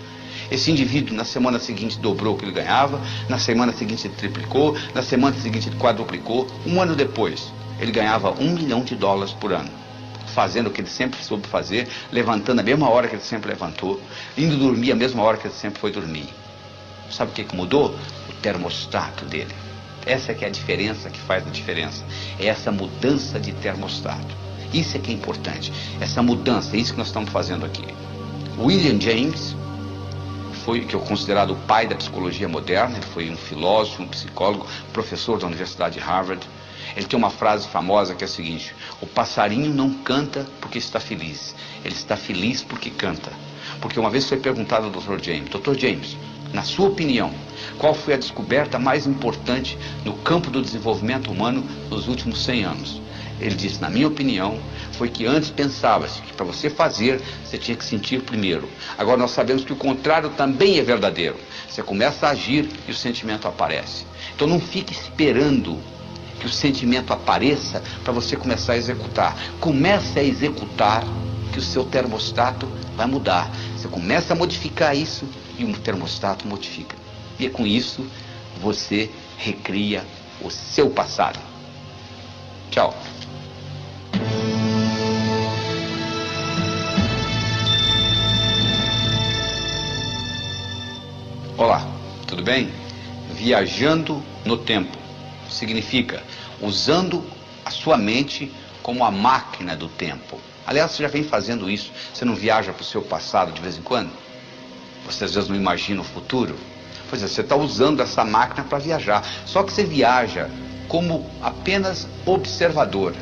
esse indivíduo na semana seguinte dobrou o que ele ganhava, na semana seguinte ele triplicou, na semana seguinte ele quadruplicou. Um ano depois ele ganhava $1 milhão por ano, fazendo o que ele sempre soube fazer, levantando a mesma hora que ele sempre levantou, indo dormir a mesma hora que ele sempre foi dormir. Sabe o que mudou? O termostato dele. Essa é que é a diferença que faz a diferença. É essa mudança de termostato. Isso é que é importante. Essa mudança, é isso que nós estamos fazendo aqui. William James foi que é considerado o pai da psicologia moderna. Ele foi um filósofo, um psicólogo, professor da Universidade de Harvard. Ele tem uma frase famosa que é a seguinte: o passarinho não canta porque está feliz. Ele está feliz porque canta. Porque uma vez foi perguntado ao Dr. James: Dr. James, na sua opinião, qual foi a descoberta mais importante no campo do desenvolvimento humano nos últimos 100 anos? Ele disse: na minha opinião, foi que antes pensava-se que para você fazer, você tinha que sentir primeiro. Agora nós sabemos que o contrário também é verdadeiro. Você começa a agir e o sentimento aparece. Então não fique esperando que o sentimento apareça para você começar a executar. Comece a executar que o seu termostato vai mudar. Você começa a modificar isso e o termostato modifica. E com isso, você recria o seu passado. Tchau. Olá, tudo bem? Viajando no tempo significa usando a sua mente como a máquina do tempo. Aliás, você já vem fazendo isso. Você não viaja para o seu passado de vez em quando? Você às vezes não imagina o futuro? Pois é, você está usando essa máquina para viajar. Só que você viaja como apenas observador.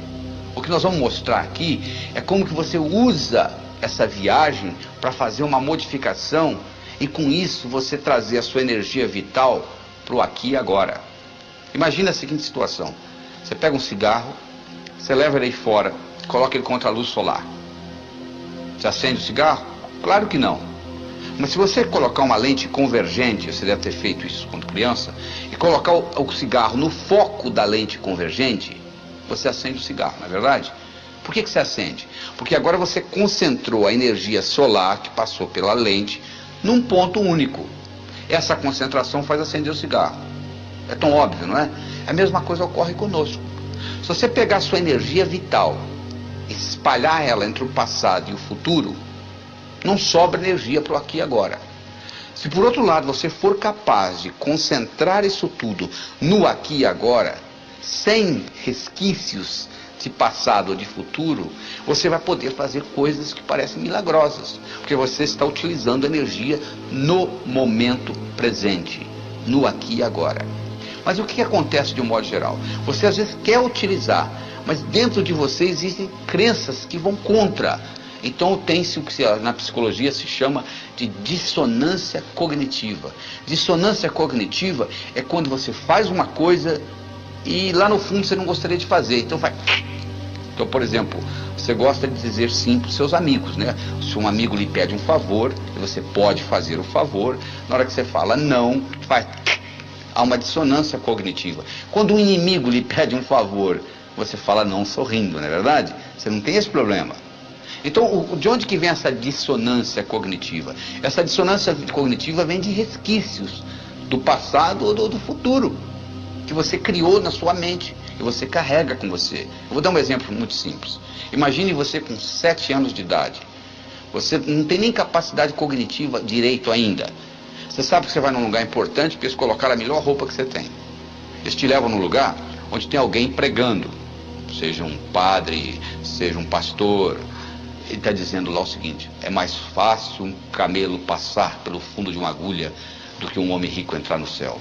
O que nós vamos mostrar aqui é como que você usa essa viagem para fazer uma modificação e com isso você trazer a sua energia vital para o aqui e agora. Imagina a seguinte situação: você pega um cigarro, você leva ele aí fora, coloca ele contra a luz solar. Você acende o cigarro? Claro que não. Mas se você colocar uma lente convergente, você deve ter feito isso quando criança, e colocar o cigarro no foco da lente convergente, você acende o cigarro, não é verdade? Por que você acende? Porque agora você concentrou a energia solar que passou pela lente num ponto único. Essa concentração faz acender o cigarro. É tão óbvio, não é? A mesma coisa ocorre conosco. Se você pegar a sua energia vital e espalhar ela entre o passado e o futuro, não sobra energia para o aqui e agora. Se por outro lado você for capaz de concentrar isso tudo no aqui e agora, sem resquícios de passado ou de futuro, você vai poder fazer coisas que parecem milagrosas, porque você está utilizando energia no momento presente, no aqui e agora. Mas o que acontece de um modo geral? Você às vezes quer utilizar, mas dentro de você existem crenças que vão contra. Então tem-se o que na psicologia se chama de dissonância cognitiva. Dissonância cognitiva é quando você faz uma coisa e lá no fundo você não gostaria de fazer, então vai. Então, por exemplo, você gosta de dizer sim para os seus amigos, né? Se um amigo lhe pede um favor, você pode fazer o favor, na hora que você fala não, faz. Há uma dissonância cognitiva. Quando um inimigo lhe pede um favor, você fala não sorrindo, não é verdade? Você não tem esse problema. Então, de onde que vem essa dissonância cognitiva? Essa dissonância cognitiva vem de resquícios do passado ou do futuro, que você criou na sua mente e você carrega com você. Eu vou dar um exemplo muito simples. Imagine você com 7 anos de idade. Você não tem nem capacidade cognitiva direito ainda. Você sabe que você vai num lugar importante porque eles colocaram a melhor roupa que você tem. Eles te levam num lugar onde tem alguém pregando, seja um padre, seja um pastor. Ele está dizendo lá o seguinte: é mais fácil um camelo passar pelo fundo de uma agulha do que um homem rico entrar no céu.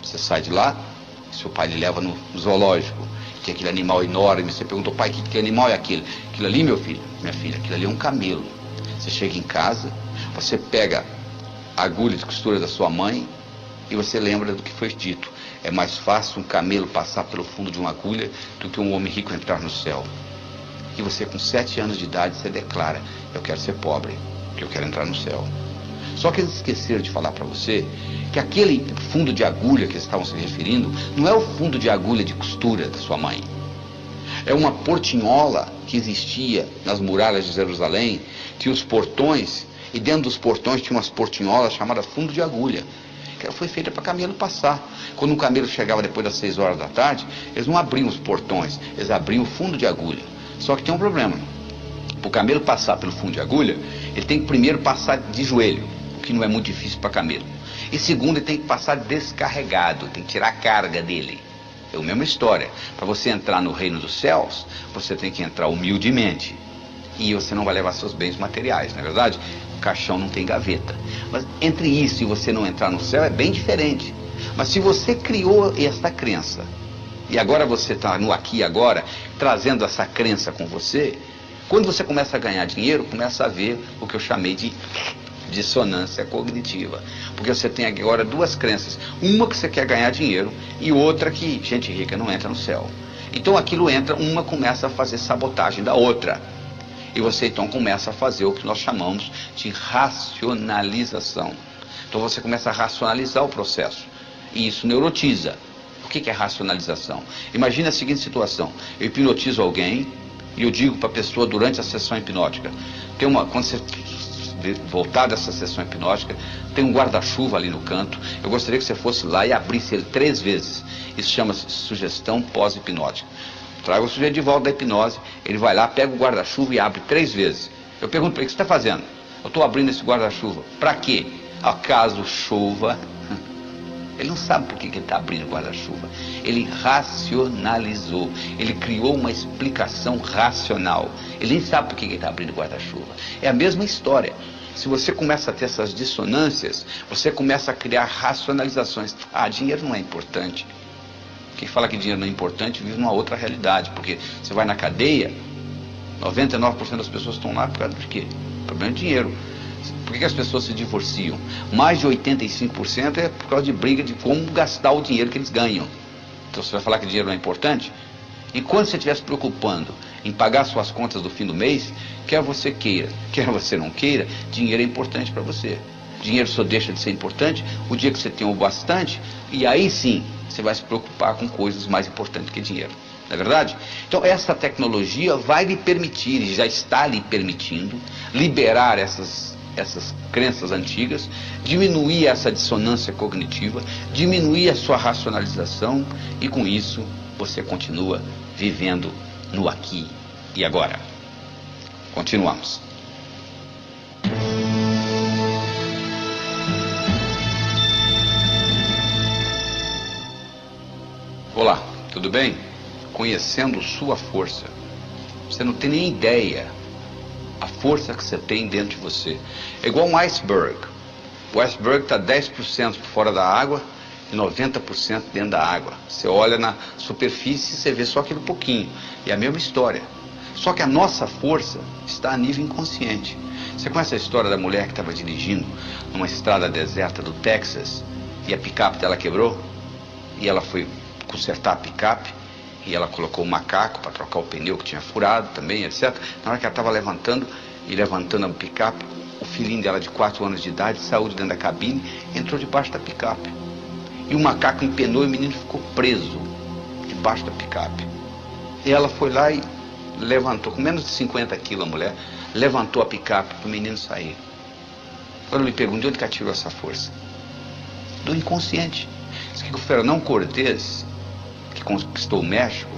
Você sai de lá, seu pai lhe leva no zoológico, tem aquele animal enorme, você perguntou: pai, que animal é aquele? Aquilo ali, meu filho, minha filha, aquilo ali é um camelo. Você chega em casa, você pega a agulha de costura da sua mãe e você lembra do que foi dito: é mais fácil um camelo passar pelo fundo de uma agulha do que um homem rico entrar no céu. E você com 7 anos de idade, você declara: eu quero ser pobre, porque eu quero entrar no céu. Só que eles esqueceram de falar para você que aquele fundo de agulha que eles estavam se referindo não é o fundo de agulha de costura da sua mãe. É uma portinhola que existia nas muralhas de Jerusalém, tinha os portões, e dentro dos portões tinha umas portinholas chamadas fundo de agulha, que ela foi feita para camelo passar. Quando um camelo chegava depois das 6 horas da tarde, eles não abriam os portões, eles abriam o fundo de agulha. Só que tem um problema: para o camelo passar pelo fundo de agulha, ele tem que primeiro passar de joelho, o que não é muito difícil para camelo. E segundo, ele tem que passar descarregado, tem que tirar a carga dele. É a mesma história. Para você entrar no reino dos céus, você tem que entrar humildemente. E você não vai levar seus bens materiais, não é verdade? O caixão não tem gaveta. Mas entre isso e você não entrar no céu é bem diferente. Mas se você criou esta crença, e agora você está no aqui e agora, trazendo essa crença com você, quando você começa a ganhar dinheiro, começa a ver o que eu chamei de dissonância cognitiva. Porque você tem agora 2 crenças: uma que você quer ganhar dinheiro e outra que gente rica não entra no céu. Então aquilo entra, uma começa a fazer sabotagem da outra. E você então começa a fazer o que nós chamamos de racionalização. Então você começa a racionalizar o processo. E isso neurotiza. O que é racionalização? Imagina a seguinte situação: eu hipnotizo alguém e eu digo para a pessoa durante a sessão hipnótica, quando você voltar dessa sessão hipnótica, tem um guarda-chuva ali no canto, eu gostaria que você fosse lá e abrisse ele 3 vezes. Isso chama-se sugestão pós-hipnótica. Traga o sujeito de volta da hipnose, ele vai lá, pega o guarda-chuva e abre 3 vezes. Eu pergunto para ele: o que você está fazendo? Eu estou abrindo esse guarda-chuva. Para quê? Acaso chova? Ele não sabe por que ele está abrindo o guarda-chuva. Ele racionalizou. Ele criou uma explicação racional. Ele nem sabe por que ele está abrindo o guarda-chuva. É a mesma história. Se você começa a ter essas dissonâncias, você começa a criar racionalizações. Ah, dinheiro não é importante. Quem fala que dinheiro não é importante vive numa outra realidade. Porque você vai na cadeia, 99% das pessoas estão lá por causa de quê? Problema de dinheiro. Por que as pessoas se divorciam? Mais de 85% é por causa de briga de como gastar o dinheiro que eles ganham. Então você vai falar que dinheiro não é importante? E quando você estiver se preocupando em pagar suas contas do fim do mês, quer você queira, quer você não queira, dinheiro é importante para você. Dinheiro só deixa de ser importante o dia que você tem o bastante, e aí sim você vai se preocupar com coisas mais importantes que dinheiro. Não é verdade? Então essa tecnologia vai lhe permitir, e já está lhe permitindo, liberar essas crenças antigas, diminuir essa dissonância cognitiva, diminuir a sua racionalização, e com isso você continua vivendo no aqui e agora. Continuamos. Olá, tudo bem? Conhecendo sua força. Você não tem nem ideia a força que você tem dentro de você. É igual um iceberg. O iceberg está 10% fora da água e 90% dentro da água. Você olha na superfície e você vê só aquele pouquinho. E é a mesma história. Só que a nossa força está a nível inconsciente. Você conhece a história da mulher que estava dirigindo numa estrada deserta do Texas e a picape dela quebrou? E ela foi consertar a picape e ela colocou o macaco para trocar o pneu que tinha furado também, etc. Na hora que ela estava levantando a picape, o filhinho dela de 4 anos de idade saiu de dentro da cabine e entrou debaixo da picape. E o macaco empenou e o menino ficou preso debaixo da picape. E ela foi lá e levantou, com menos de 50 quilos a mulher, levantou a picape para o menino sair. Agora eu lhe pergunto, de onde que ela tirou essa força? Do inconsciente. Diz que o Fernão Cortés, que conquistou o México,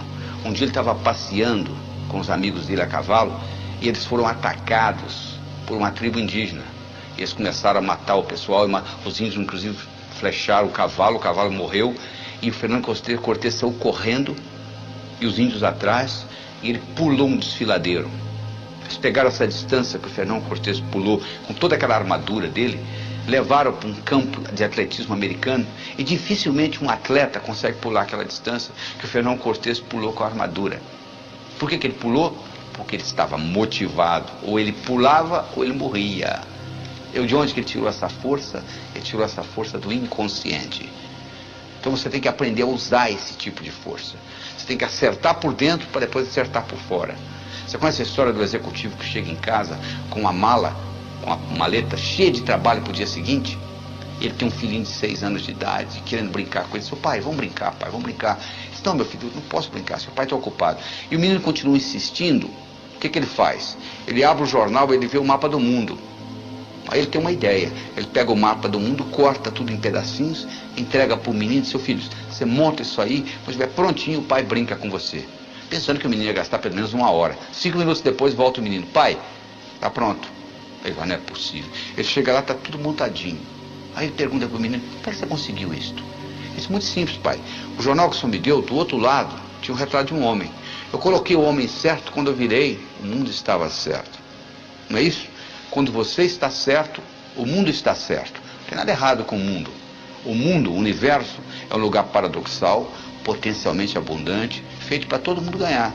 um dia ele estava passeando com os amigos dele a cavalo e eles foram atacados por uma tribo indígena. E eles começaram a matar o pessoal, os índios inclusive flecharam o cavalo morreu e o Fernão Cortés saiu correndo e os índios atrás e ele pulou um desfiladeiro. Eles pegaram essa distância que o Fernão Cortés pulou com toda aquela armadura dele, levaram para um campo de atletismo americano e dificilmente um atleta consegue pular aquela distância que o Fernão Cortés pulou com a armadura. Por que ele pulou? Porque ele estava motivado. Ou ele pulava ou ele morria. De onde que ele tirou essa força? Ele tirou essa força do inconsciente. Então você tem que aprender a usar esse tipo de força. Você tem que acertar por dentro para depois acertar por fora. Você conhece a história do executivo que chega em casa com uma mala, com uma maleta cheia de trabalho para o dia seguinte? Ele tem um filhinho de 6 anos de idade, querendo brincar com ele. Seu pai, vamos brincar, pai, vamos brincar. Ele diz, não, meu filho, eu não posso brincar, seu pai está ocupado. E o menino continua insistindo. O que ele faz? Ele abre o jornal, ele vê o mapa do mundo. Aí ele tem uma ideia. Ele pega o mapa do mundo, corta tudo em pedacinhos, entrega para o menino e diz, seu filho, você monta isso aí, quando estiver prontinho, o pai brinca com você. Pensando que o menino ia gastar pelo menos 1 hora. 5 minutos depois, volta o menino. Pai, tá pronto. Ele fala, não é possível. Ele chega lá, tá tudo montadinho. Aí ele pergunta para o menino, como é que você conseguiu isso? Isso é muito simples, pai. O jornal que o senhor me deu, do outro lado, tinha um retrato de um homem. Eu coloquei o homem certo, quando eu virei, o mundo estava certo. Não é isso? Quando você está certo, o mundo está certo. Não tem nada errado com o mundo. O mundo, o universo, é um lugar paradoxal, potencialmente abundante, feito para todo mundo ganhar.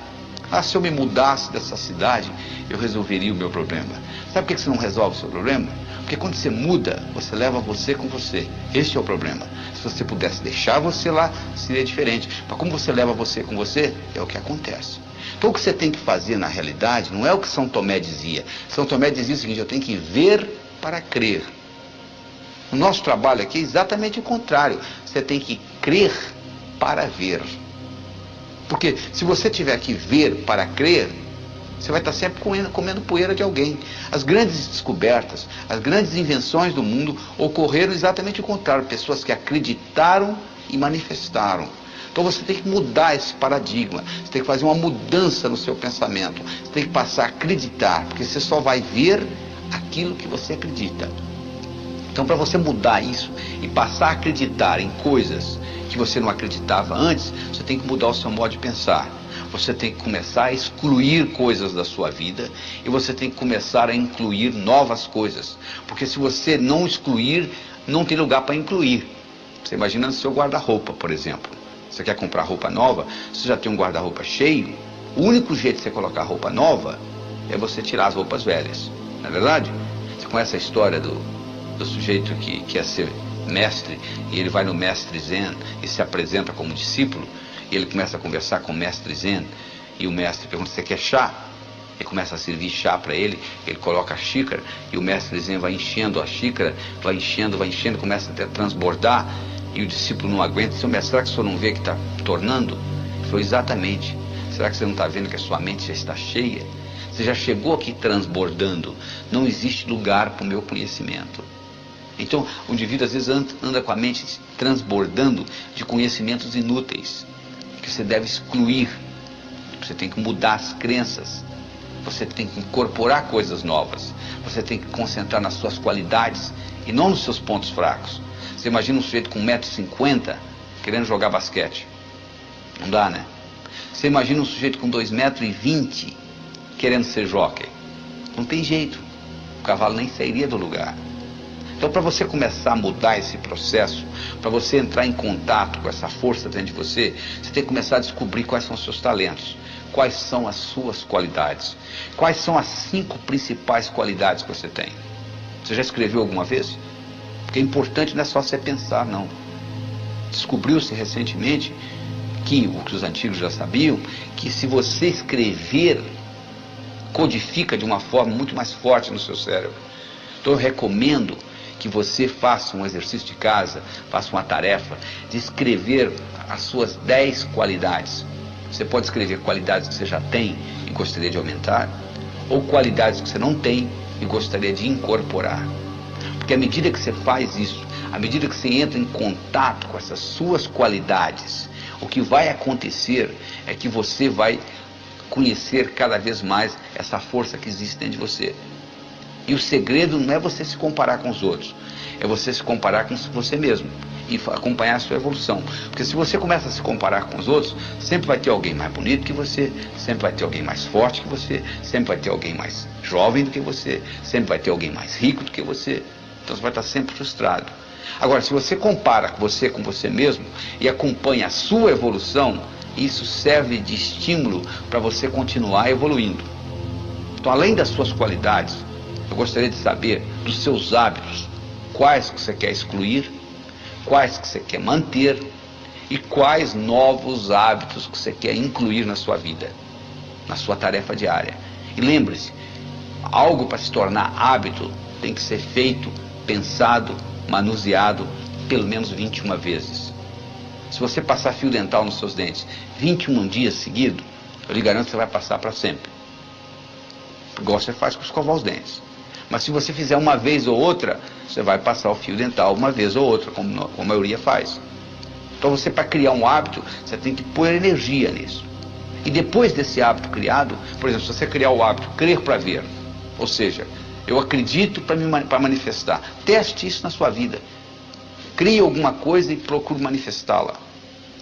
Se eu me mudasse dessa cidade, eu resolveria o meu problema. Sabe por que você não resolve o seu problema? Porque quando você muda, você leva você com você. Este é o problema. Se você pudesse deixar você lá, seria diferente. Mas como você leva você com você, é o que acontece. Então o que você tem que fazer na realidade não é o que São Tomé dizia. São Tomé dizia o seguinte, eu tenho que ver para crer. O nosso trabalho aqui é exatamente o contrário. Você tem que crer para ver. Porque se você tiver que ver para crer, você vai estar sempre comendo poeira de alguém. As grandes descobertas, as grandes invenções do mundo ocorreram exatamente o contrário. Pessoas que acreditaram e manifestaram. Então você tem que mudar esse paradigma. Você tem que fazer uma mudança no seu pensamento. Você tem que passar a acreditar, porque você só vai ver aquilo que você acredita. Então, para você mudar isso e passar a acreditar em coisas que você não acreditava antes, você tem que mudar o seu modo de pensar. Você tem que começar a excluir coisas da sua vida e você tem que começar a incluir novas coisas. Porque se você não excluir, não tem lugar para incluir. Você imagina no seu guarda-roupa, por exemplo. Você quer comprar roupa nova, você já tem um guarda-roupa cheio. O único jeito de você colocar roupa nova é você tirar as roupas velhas. Não é verdade? Você conhece a história do sujeito que quer ser mestre e ele vai no mestre Zen e se apresenta como discípulo e ele começa a conversar com o mestre Zen e o mestre pergunta, você quer chá? Ele começa a servir chá para ele, ele coloca a xícara e o mestre Zen vai enchendo a xícara, vai enchendo, começa até a transbordar e o discípulo não aguenta. Seu mestre, será que o senhor não vê que está tornando? Ele falou, exatamente. Será que você não está vendo que a sua mente já está cheia? Você já chegou aqui transbordando. Não existe lugar para o meu conhecimento. Então, o indivíduo às vezes anda com a mente transbordando de conhecimentos inúteis, que você deve excluir. Você tem que mudar as crenças. Você tem que incorporar coisas novas. Você tem que concentrar nas suas qualidades e não nos seus pontos fracos. Você imagina um sujeito com 1,50 m querendo jogar basquete. Não dá, né? Você imagina um sujeito com 2,20 m querendo ser jockey. Não tem jeito. O cavalo nem sairia do lugar. Então, para você começar a mudar esse processo, para você entrar em contato com essa força dentro de você, você tem que começar a descobrir quais são os seus talentos, quais são as suas qualidades, quais são as 5 principais qualidades que você tem. Você já escreveu alguma vez? Porque é importante, não é só você pensar, não. Descobriu-se recentemente que, o que os antigos já sabiam, que se você escrever, codifica de uma forma muito mais forte no seu cérebro. Então eu recomendo que você faça um exercício de casa, faça uma tarefa de escrever as suas 10 qualidades. Você pode escrever qualidades que você já tem e gostaria de aumentar, ou qualidades que você não tem e gostaria de incorporar. Porque à medida que você faz isso, à medida que você entra em contato com essas suas qualidades, o que vai acontecer é que você vai conhecer cada vez mais essa força que existe dentro de você. E o segredo não é você se comparar com os outros, é você se comparar com você mesmo e acompanhar a sua evolução. Porque se você começa a se comparar com os outros, sempre vai ter alguém mais bonito que você, sempre vai ter alguém mais forte que você, sempre vai ter alguém mais jovem do que você, sempre vai ter alguém mais rico do que você. Então você vai estar sempre frustrado. Agora, se você compara com você mesmo e acompanha a sua evolução, isso serve de estímulo para você continuar evoluindo. Então, além das suas qualidades, eu gostaria de saber dos seus hábitos, quais que você quer excluir, quais que você quer manter e quais novos hábitos que você quer incluir na sua vida, na sua tarefa diária. E lembre-se, algo para se tornar hábito tem que ser feito, pensado, manuseado pelo menos 21 vezes. Se você passar fio dental nos seus dentes 21 dias seguidos, eu lhe garanto que você vai passar para sempre. Igual você faz com escovar os dentes. Mas se você fizer uma vez ou outra, você vai passar o fio dental uma vez ou outra, como a maioria faz. Então você, para criar um hábito, você tem que pôr energia nisso. E depois desse hábito criado, por exemplo, se você criar o hábito crer para ver, ou seja, eu acredito para manifestar, teste isso na sua vida. Crie alguma coisa e procure manifestá-la.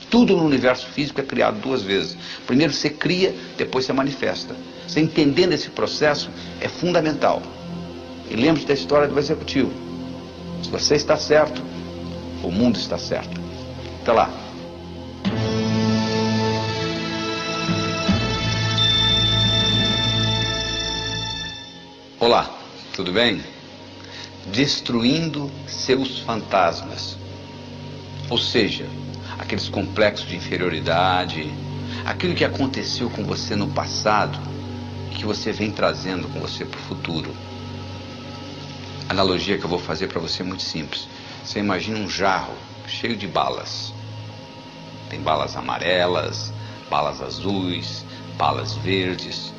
Tudo no universo físico é criado 2 vezes. Primeiro você cria, depois você manifesta. Você entendendo esse processo é fundamental. E lembre-se da história do executivo. Se você está certo, o mundo está certo. Até lá. Olá, tudo bem? Destruindo seus fantasmas. Ou seja, aqueles complexos de inferioridade, aquilo que aconteceu com você no passado e que você vem trazendo com você para o futuro. A analogia que eu vou fazer para você é muito simples. Você imagina um jarro cheio de balas. Tem balas amarelas, balas azuis, balas verdes.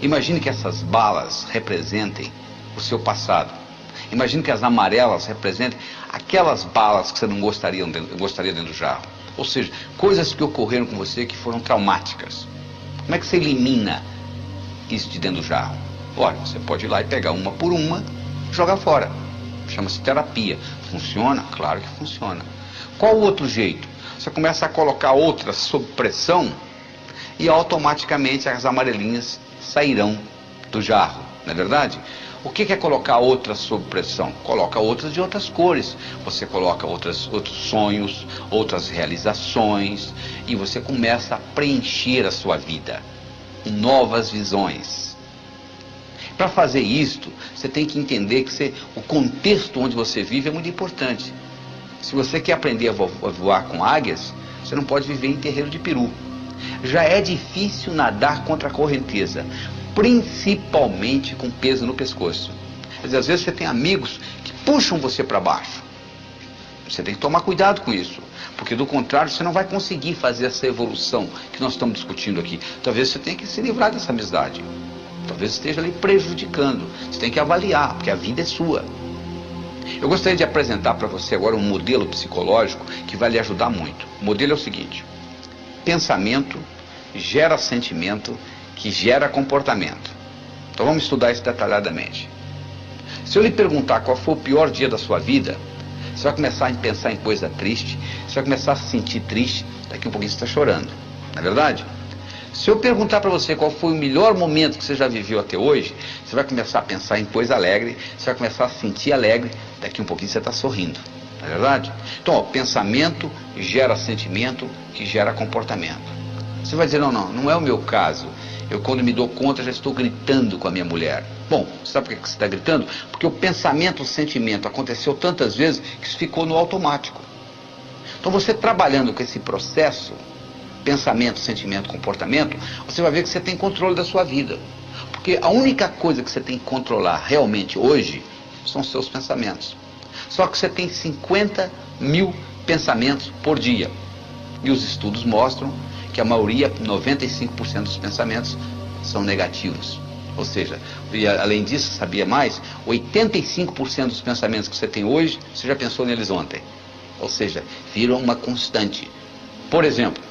Imagine que essas balas representem o seu passado. Imagine que as amarelas representem aquelas balas que você não gostaria dentro do jarro. Ou seja, coisas que ocorreram com você que foram traumáticas. Como é que você elimina isso de dentro do jarro? Olha, você pode ir lá e pegar uma por uma e jogar fora. Chama-se terapia. Funciona? Claro que funciona. Qual o outro jeito? Você começa a colocar outras sob pressão e automaticamente as amarelinhas sairão do jarro, não é verdade? O que é colocar outras sob pressão? Coloca outras de outras cores. Você coloca outros sonhos, outras realizações e você começa a preencher a sua vida com novas visões. Para fazer isto, você tem que entender que o contexto onde você vive é muito importante. Se você quer aprender a voar com águias, você não pode viver em terreiro de peru. Já é difícil nadar contra a correnteza, principalmente com peso no pescoço. Às vezes você tem amigos que puxam você para baixo. Você tem que tomar cuidado com isso, porque do contrário você não vai conseguir fazer essa evolução que nós estamos discutindo aqui. Talvez você tenha que se livrar dessa amizade. Talvez esteja ali prejudicando. Você tem que avaliar, porque a vida é sua. Eu gostaria de apresentar para você agora um modelo psicológico que vai lhe ajudar muito. O modelo é o seguinte: pensamento gera sentimento, que gera comportamento. Então vamos estudar isso detalhadamente. Se eu lhe perguntar qual foi o pior dia da sua vida, Você vai começar a pensar em coisa triste, você vai começar a se sentir triste, daqui a um pouquinho você está chorando, não é verdade? Se eu perguntar para você qual foi o melhor momento que você já viveu até hoje, você vai começar a pensar em coisa alegre, você vai começar a se sentir alegre, daqui a um pouquinho você está sorrindo, não é verdade? Então, ó, pensamento gera sentimento, que gera comportamento. Você vai dizer, não é o meu caso. Eu, quando me dou conta, já estou gritando com a minha mulher. Bom, sabe por que você está gritando? Porque o pensamento, o sentimento aconteceu tantas vezes que isso ficou no automático. Então, você trabalhando com esse processo, pensamento, sentimento, comportamento, você vai ver que você tem controle da sua vida. Porque a única coisa que você tem que controlar realmente hoje são os seus pensamentos. Só que você tem 50 mil pensamentos por dia. E os estudos mostram que a maioria, 95% dos pensamentos são negativos. Ou seja, e além disso, sabia mais? 85% dos pensamentos que você tem hoje, você já pensou neles ontem. Ou seja, viram uma constante. Por exemplo,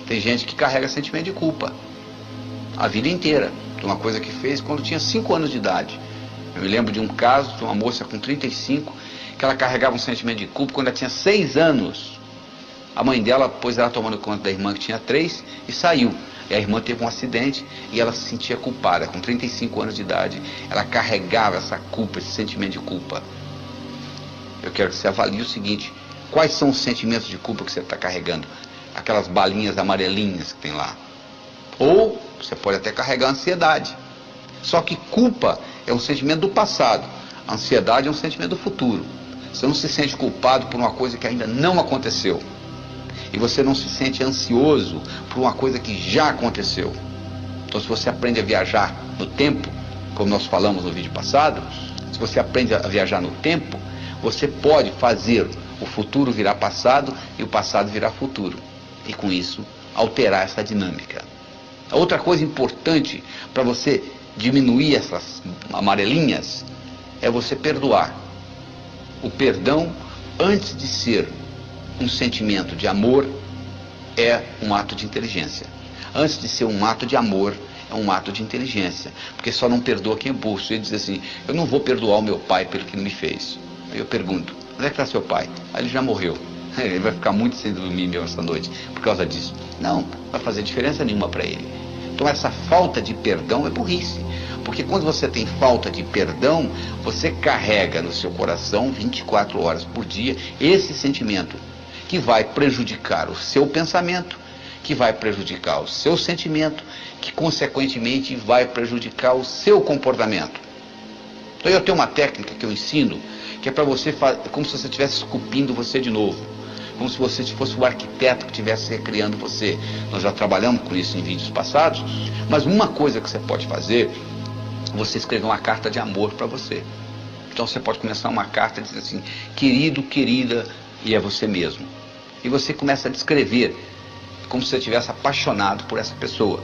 tem gente que carrega sentimento de culpa a vida inteira, de uma coisa que fez quando tinha 5 anos de idade. Eu me lembro de um caso de uma moça com 35, que ela carregava um sentimento de culpa quando ela tinha 6 anos. A mãe dela pôs ela tomando conta da irmã que tinha 3 e saiu. E a irmã teve um acidente e ela se sentia culpada. Com 35 anos de idade, ela carregava essa culpa, esse sentimento de culpa. Eu quero que você avalie o seguinte: quais são os sentimentos de culpa que você está carregando? Aquelas balinhas amarelinhas que tem lá. Ou você pode até carregar ansiedade. Só que culpa é um sentimento do passado. A ansiedade é um sentimento do futuro. Você não se sente culpado por uma coisa que ainda não aconteceu. E você não se sente ansioso por uma coisa que já aconteceu. Então, se você aprende a viajar no tempo, como nós falamos no vídeo passado, se você aprende a viajar no tempo, você pode fazer o futuro virar passado e o passado virar futuro. E com isso, alterar essa dinâmica. A outra coisa importante para você diminuir essas amarelinhas é você perdoar. O perdão, antes de ser um sentimento de amor, é um ato de inteligência. Antes de ser um ato de amor, é um ato de inteligência. Porque só não perdoa quem é burro. Ele diz assim: eu não vou perdoar o meu pai pelo que ele me fez. Aí eu pergunto: onde é que está seu pai? Aí ele já morreu. Ele vai ficar muito sem dormir mesmo essa noite por causa disso. Não vai fazer diferença nenhuma para ele. Então essa falta de perdão é burrice. Porque quando você tem falta de perdão, você carrega no seu coração 24 horas por dia esse sentimento que vai prejudicar o seu pensamento, que vai prejudicar o seu sentimento, que consequentemente vai prejudicar o seu comportamento. Então eu tenho uma técnica que eu ensino, que é para você fazer como se você estivesse esculpindo você de novo, como se você fosse o arquiteto que estivesse recriando você. Nós já trabalhamos com isso em vídeos passados, mas uma coisa que você pode fazer, você escrever uma carta de amor para você. Então você pode começar uma carta dizendo assim: querido, querida, e é você mesmo. E você começa a descrever como se você estivesse apaixonado por essa pessoa.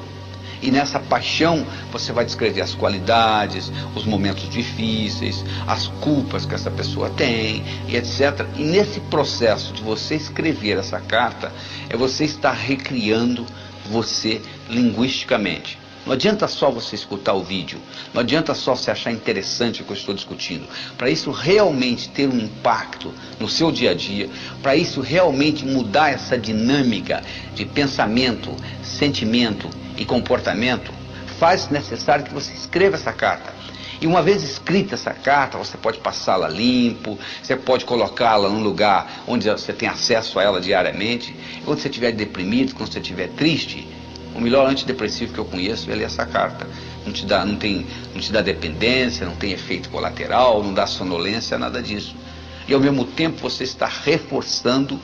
E nessa paixão você vai descrever as qualidades, os momentos difíceis, as culpas que essa pessoa tem, e etc. E nesse processo de você escrever essa carta, é você estar recriando você linguisticamente. Não adianta só você escutar o vídeo, não adianta só você achar interessante o que eu estou discutindo. Para isso realmente ter um impacto no seu dia a dia, para isso realmente mudar essa dinâmica de pensamento, sentimento e comportamento, faz necessário que você escreva essa carta. E uma vez escrita essa carta, você pode passá-la limpo, você pode colocá-la num lugar onde você tem acesso a ela diariamente. E quando você estiver deprimido, quando você estiver triste, o melhor antidepressivo que eu conheço é ler essa carta. Não te dá dependência, não tem efeito colateral, não dá sonolência, nada disso. E ao mesmo tempo você está reforçando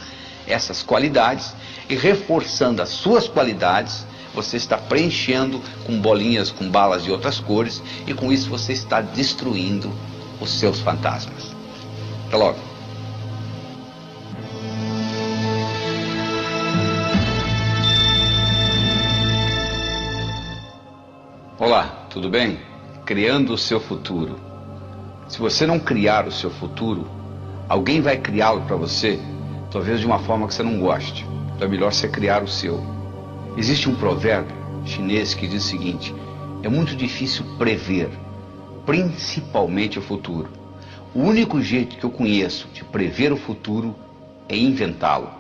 essas qualidades, e reforçando as suas qualidades, você está preenchendo com bolinhas, com balas de outras cores, e com isso você está destruindo os seus fantasmas. Até logo. Olá, tudo bem? Criando o seu futuro. Se você não criar o seu futuro, alguém vai criá-lo para você, talvez de uma forma que você não goste. Então é melhor você criar o seu. Existe um provérbio chinês que diz o seguinte: é muito difícil prever, principalmente o futuro. O único jeito que eu conheço de prever o futuro é inventá-lo.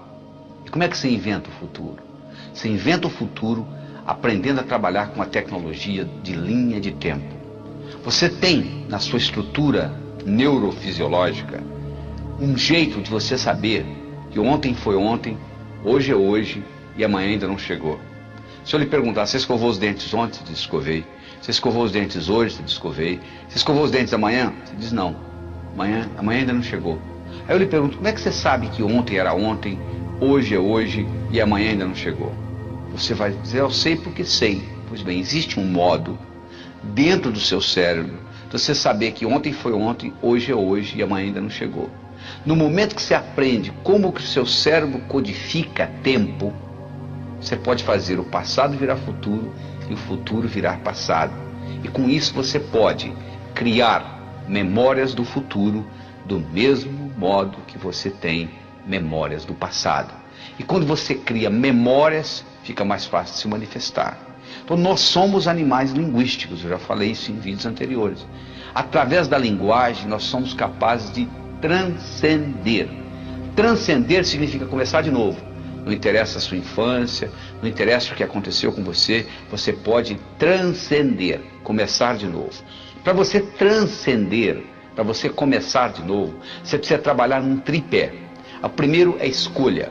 E como é que você inventa o futuro? Você inventa o futuro aprendendo a trabalhar com a tecnologia de linha de tempo. Você tem na sua estrutura neurofisiológica um jeito de você saber que ontem foi ontem, hoje é hoje e amanhã ainda não chegou. Se eu lhe perguntar, você escovou os dentes ontem? Você escovei. Você escovou os dentes hoje? Você escovei. Você escovou os dentes amanhã? Você diz não. Amanhã ainda não chegou. Aí eu lhe pergunto, como é que você sabe que ontem era ontem, hoje é hoje e amanhã ainda não chegou? Você vai dizer, eu sei porque sei. Pois bem, existe um modo dentro do seu cérebro de você saber que ontem foi ontem, hoje é hoje e amanhã ainda não chegou. No momento que você aprende como que o seu cérebro codifica tempo, você pode fazer o passado virar futuro e o futuro virar passado. E com isso você pode criar memórias do futuro do mesmo modo que você tem memórias do passado. E quando você cria memórias, fica mais fácil de se manifestar. Então nós somos animais linguísticos, eu já falei isso em vídeos anteriores. Através da linguagem nós somos capazes de transcender. Transcender significa começar de novo. Não interessa a sua infância, não interessa o que aconteceu com você, você pode transcender, começar de novo. Para você transcender, para você começar de novo, você precisa trabalhar num tripé. O primeiro é escolha,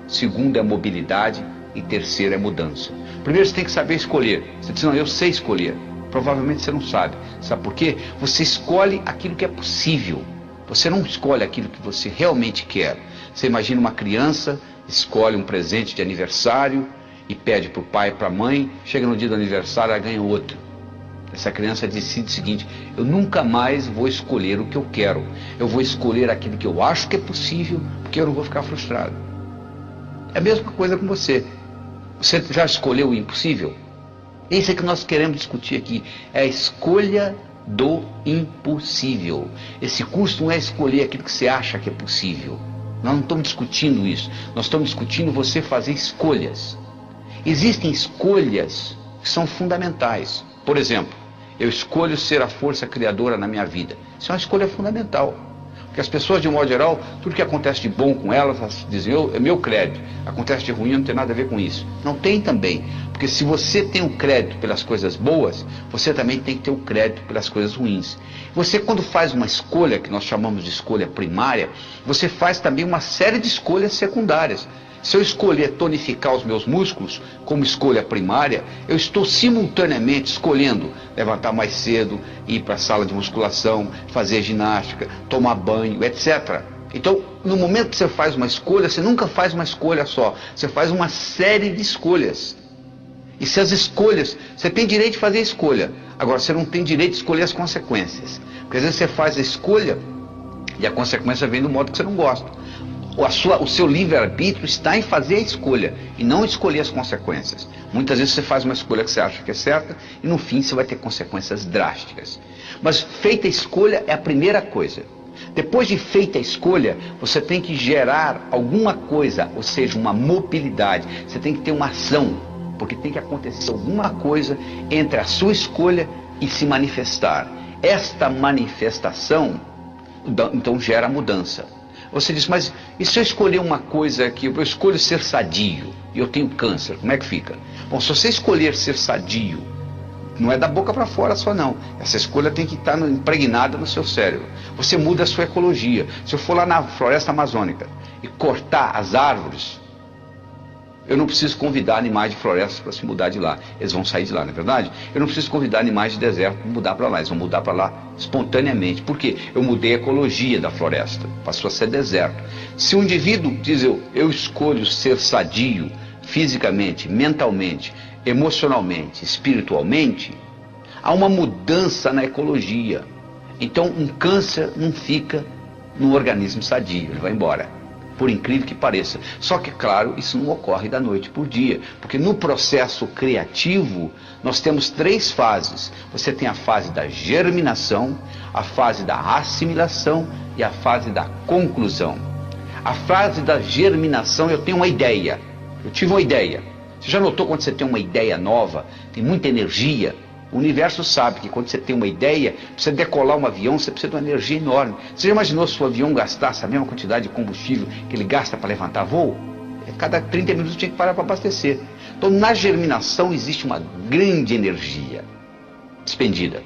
segundo é mobilidade e terceiro é mudança. Primeiro você tem que saber escolher. Você diz, não, eu sei escolher. Provavelmente você não sabe. Sabe por quê? Você escolhe aquilo que é possível. Você não escolhe aquilo que você realmente quer. Você imagina uma criança, escolhe um presente de aniversário e pede para o pai e para a mãe, chega no dia do aniversário, ela ganha outro. Essa criança decide o seguinte, eu nunca mais vou escolher o que eu quero. Eu vou escolher aquilo que eu acho que é possível, porque eu não vou ficar frustrado. É a mesma coisa com você. Você já escolheu o impossível? Isso é que nós queremos discutir aqui. É a escolha do impossível. Esse curso não é escolher aquilo que você acha que é possível. Nós não estamos discutindo isso. Nós estamos discutindo você fazer escolhas. Existem escolhas que são fundamentais. Por exemplo, eu escolho ser a força criadora na minha vida. Isso é uma escolha fundamental. Porque as pessoas, de um modo geral, tudo que acontece de bom com elas dizem, é meu crédito. Acontece de ruim, não tem nada a ver com isso. Não tem também. Porque se você tem o crédito pelas coisas boas, você também tem que ter o crédito pelas coisas ruins. Você, quando faz uma escolha, que nós chamamos de escolha primária, você faz também uma série de escolhas secundárias. Se eu escolher tonificar os meus músculos como escolha primária, eu estou simultaneamente escolhendo levantar mais cedo, ir para a sala de musculação, fazer ginástica, tomar banho, etc. Então, no momento que você faz uma escolha, você nunca faz uma escolha só, você faz uma série de escolhas. E se as escolhas, você tem direito de fazer a escolha, agora você não tem direito de escolher as consequências. Porque às vezes você faz a escolha e a consequência vem do modo que você não gosta. O seu livre-arbítrio está em fazer a escolha e não escolher as consequências. Muitas vezes você faz uma escolha que você acha que é certa e no fim você vai ter consequências drásticas. Mas feita a escolha é a primeira coisa. Depois de feita a escolha, você tem que gerar alguma coisa, ou seja, uma mobilidade. Você tem que ter uma ação, porque tem que acontecer alguma coisa entre a sua escolha e se manifestar. Esta manifestação, então, gera mudança. Você diz, mas e se eu escolher uma coisa que eu escolho ser sadio e eu tenho câncer, como é que fica? Bom, se você escolher ser sadio, não é da boca para fora só não. Essa escolha tem que estar impregnada no seu cérebro. Você muda a sua ecologia. Se eu for lá na floresta amazônica e cortar as árvores, eu não preciso convidar animais de florestas para se mudar de lá. Eles vão sair de lá, não é verdade? Eu não preciso convidar animais de deserto para mudar para lá. Eles vão mudar para lá espontaneamente. Por quê? Eu mudei a ecologia da floresta. Passou a ser deserto. Se um indivíduo diz eu escolho ser sadio fisicamente, mentalmente, emocionalmente, espiritualmente, há uma mudança na ecologia. Então um câncer não fica no organismo sadio, ele vai embora. Por incrível que pareça. Só que, claro, isso não ocorre da noite por dia. Porque no processo criativo, nós temos 3 fases. Você tem a fase da germinação, a fase da assimilação e a fase da conclusão. A fase da germinação, eu tenho uma ideia. Eu tive uma ideia. Você já notou quando você tem uma ideia nova, tem muita energia? O universo sabe que quando você tem uma ideia, pra você decolar um avião, você precisa de uma energia enorme. Você já imaginou se o avião gastasse a mesma quantidade de combustível que ele gasta para levantar voo? Cada 30 minutos tinha que parar para abastecer. Então, na germinação existe uma grande energia despendida.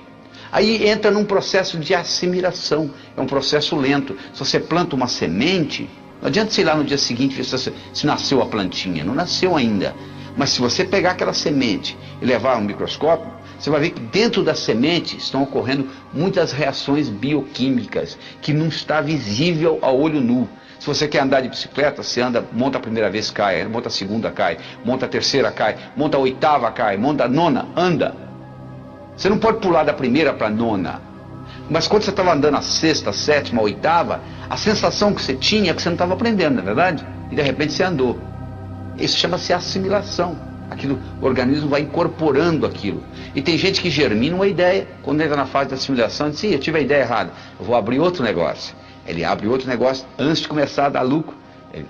Aí entra num processo de assimilação. É um processo lento. Se você planta uma semente, não adianta você ir lá no dia seguinte ver se nasceu a plantinha. Não nasceu ainda. Mas se você pegar aquela semente e levar um microscópio, você vai ver que dentro da semente estão ocorrendo muitas reações bioquímicas que não está visível a olho nu. Se você quer andar de bicicleta, você anda, monta a primeira vez, cai, monta a segunda, cai, monta a terceira, cai, monta a oitava, cai, monta a nona, anda. Você não pode pular da primeira para a nona. Mas quando você estava andando a sexta, a sétima, a oitava, a sensação que você tinha é que você não estava aprendendo, não é verdade? E de repente você andou. Isso chama-se assimilação. Aquilo, o organismo vai incorporando aquilo. E tem gente que germina uma ideia, quando entra na fase da assimilação, diz, eu tive a ideia errada, eu vou abrir outro negócio. Ele abre outro negócio antes de começar a dar lucro. Ele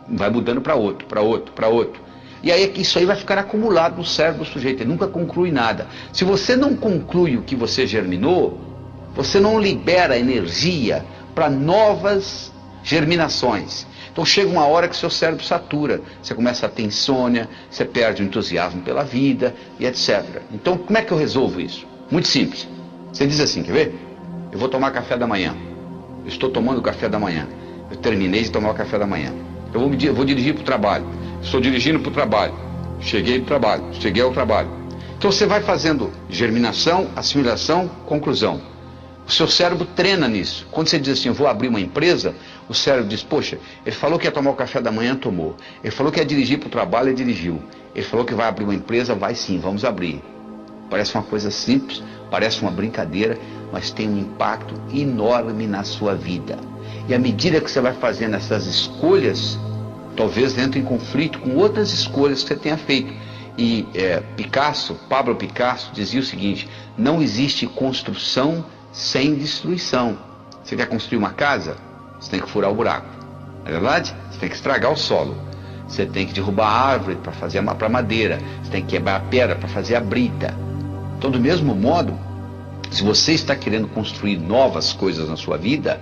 vai mudando para outro, para outro, para outro. E aí isso aí vai ficar acumulado no cérebro do sujeito, ele nunca conclui nada. Se você não conclui o que você germinou, você não libera energia para novas germinações. Então chega uma hora que seu cérebro satura, você começa a ter insônia, você perde o entusiasmo pela vida e etc. Então como é que eu resolvo isso? Muito simples. Você diz assim, quer ver? Eu vou tomar café da manhã. Eu estou tomando café da manhã. Eu terminei de tomar o café da manhã. Eu vou dirigir para o trabalho. Estou dirigindo para o trabalho. Cheguei do trabalho. Cheguei ao trabalho. Então você vai fazendo germinação, assimilação, conclusão. O seu cérebro treina nisso. Quando você diz assim, eu vou abrir uma empresa, o cérebro diz, poxa, ele falou que ia tomar o café da manhã, tomou. Ele falou que ia dirigir para o trabalho, ele dirigiu. Ele falou que vai abrir uma empresa, vai sim, vamos abrir. Parece uma coisa simples, parece uma brincadeira, mas tem um impacto enorme na sua vida. E à medida que você vai fazendo essas escolhas, talvez entre em conflito com outras escolhas que você tenha feito. E Pablo Picasso dizia o seguinte, não existe construção sem destruição. Você quer construir uma casa? Você tem que furar o buraco. Não é verdade? Você tem que estragar o solo. Você tem que derrubar a árvore para fazer para madeira. Você tem que quebrar a pedra para fazer a brita. Então, do mesmo modo, se você está querendo construir novas coisas na sua vida,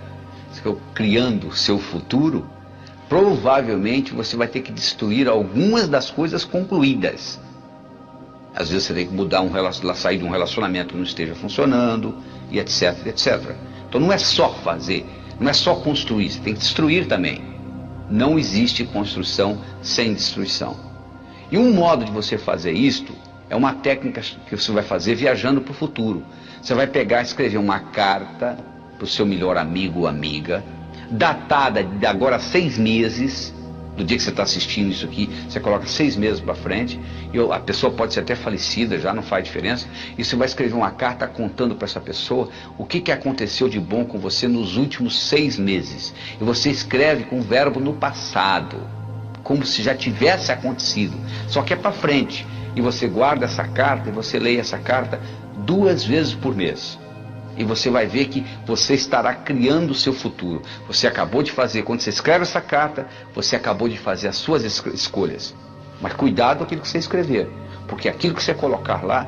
criando o seu futuro, provavelmente você vai ter que destruir algumas das coisas concluídas. Às vezes você tem que mudar sair de um relacionamento que não esteja funcionando, e etc, etc. Então não é só fazer, não é só construir, você tem que destruir também. Não existe construção sem destruição. E um modo de você fazer isto é uma técnica que você vai fazer viajando para o futuro. Você vai pegar e escrever uma carta para o seu melhor amigo ou amiga, datada de agora 6 meses, do dia que você está assistindo isso aqui, você coloca 6 meses para frente, e a pessoa pode ser até falecida, já não faz diferença, e você vai escrever uma carta contando para essa pessoa o que aconteceu de bom com você nos últimos 6 meses. E você escreve com o verbo no passado, como se já tivesse acontecido, só que é para frente. E você guarda essa carta e você lê essa carta 2 vezes por mês. E você vai ver que você estará criando o seu futuro. Você acabou de fazer, quando você escreve essa carta, você acabou de fazer as suas escolhas. Mas cuidado com aquilo que você escrever, porque aquilo que você colocar lá,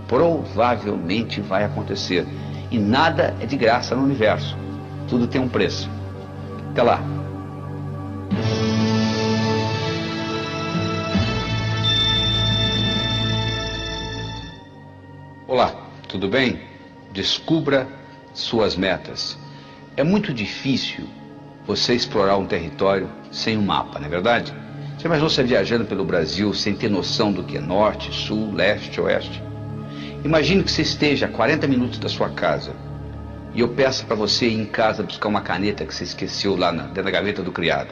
provavelmente vai acontecer. E nada é de graça no universo. Tudo tem um preço. Até lá. Olá, tudo bem? Descubra suas metas. É muito difícil você explorar um território sem um mapa, não é verdade? Você imaginou você viajando pelo Brasil sem ter noção do que é norte, sul, leste, oeste? Imagine que você esteja a 40 minutos da sua casa e eu peço para você ir em casa buscar uma caneta que você esqueceu lá dentro da gaveta do criado.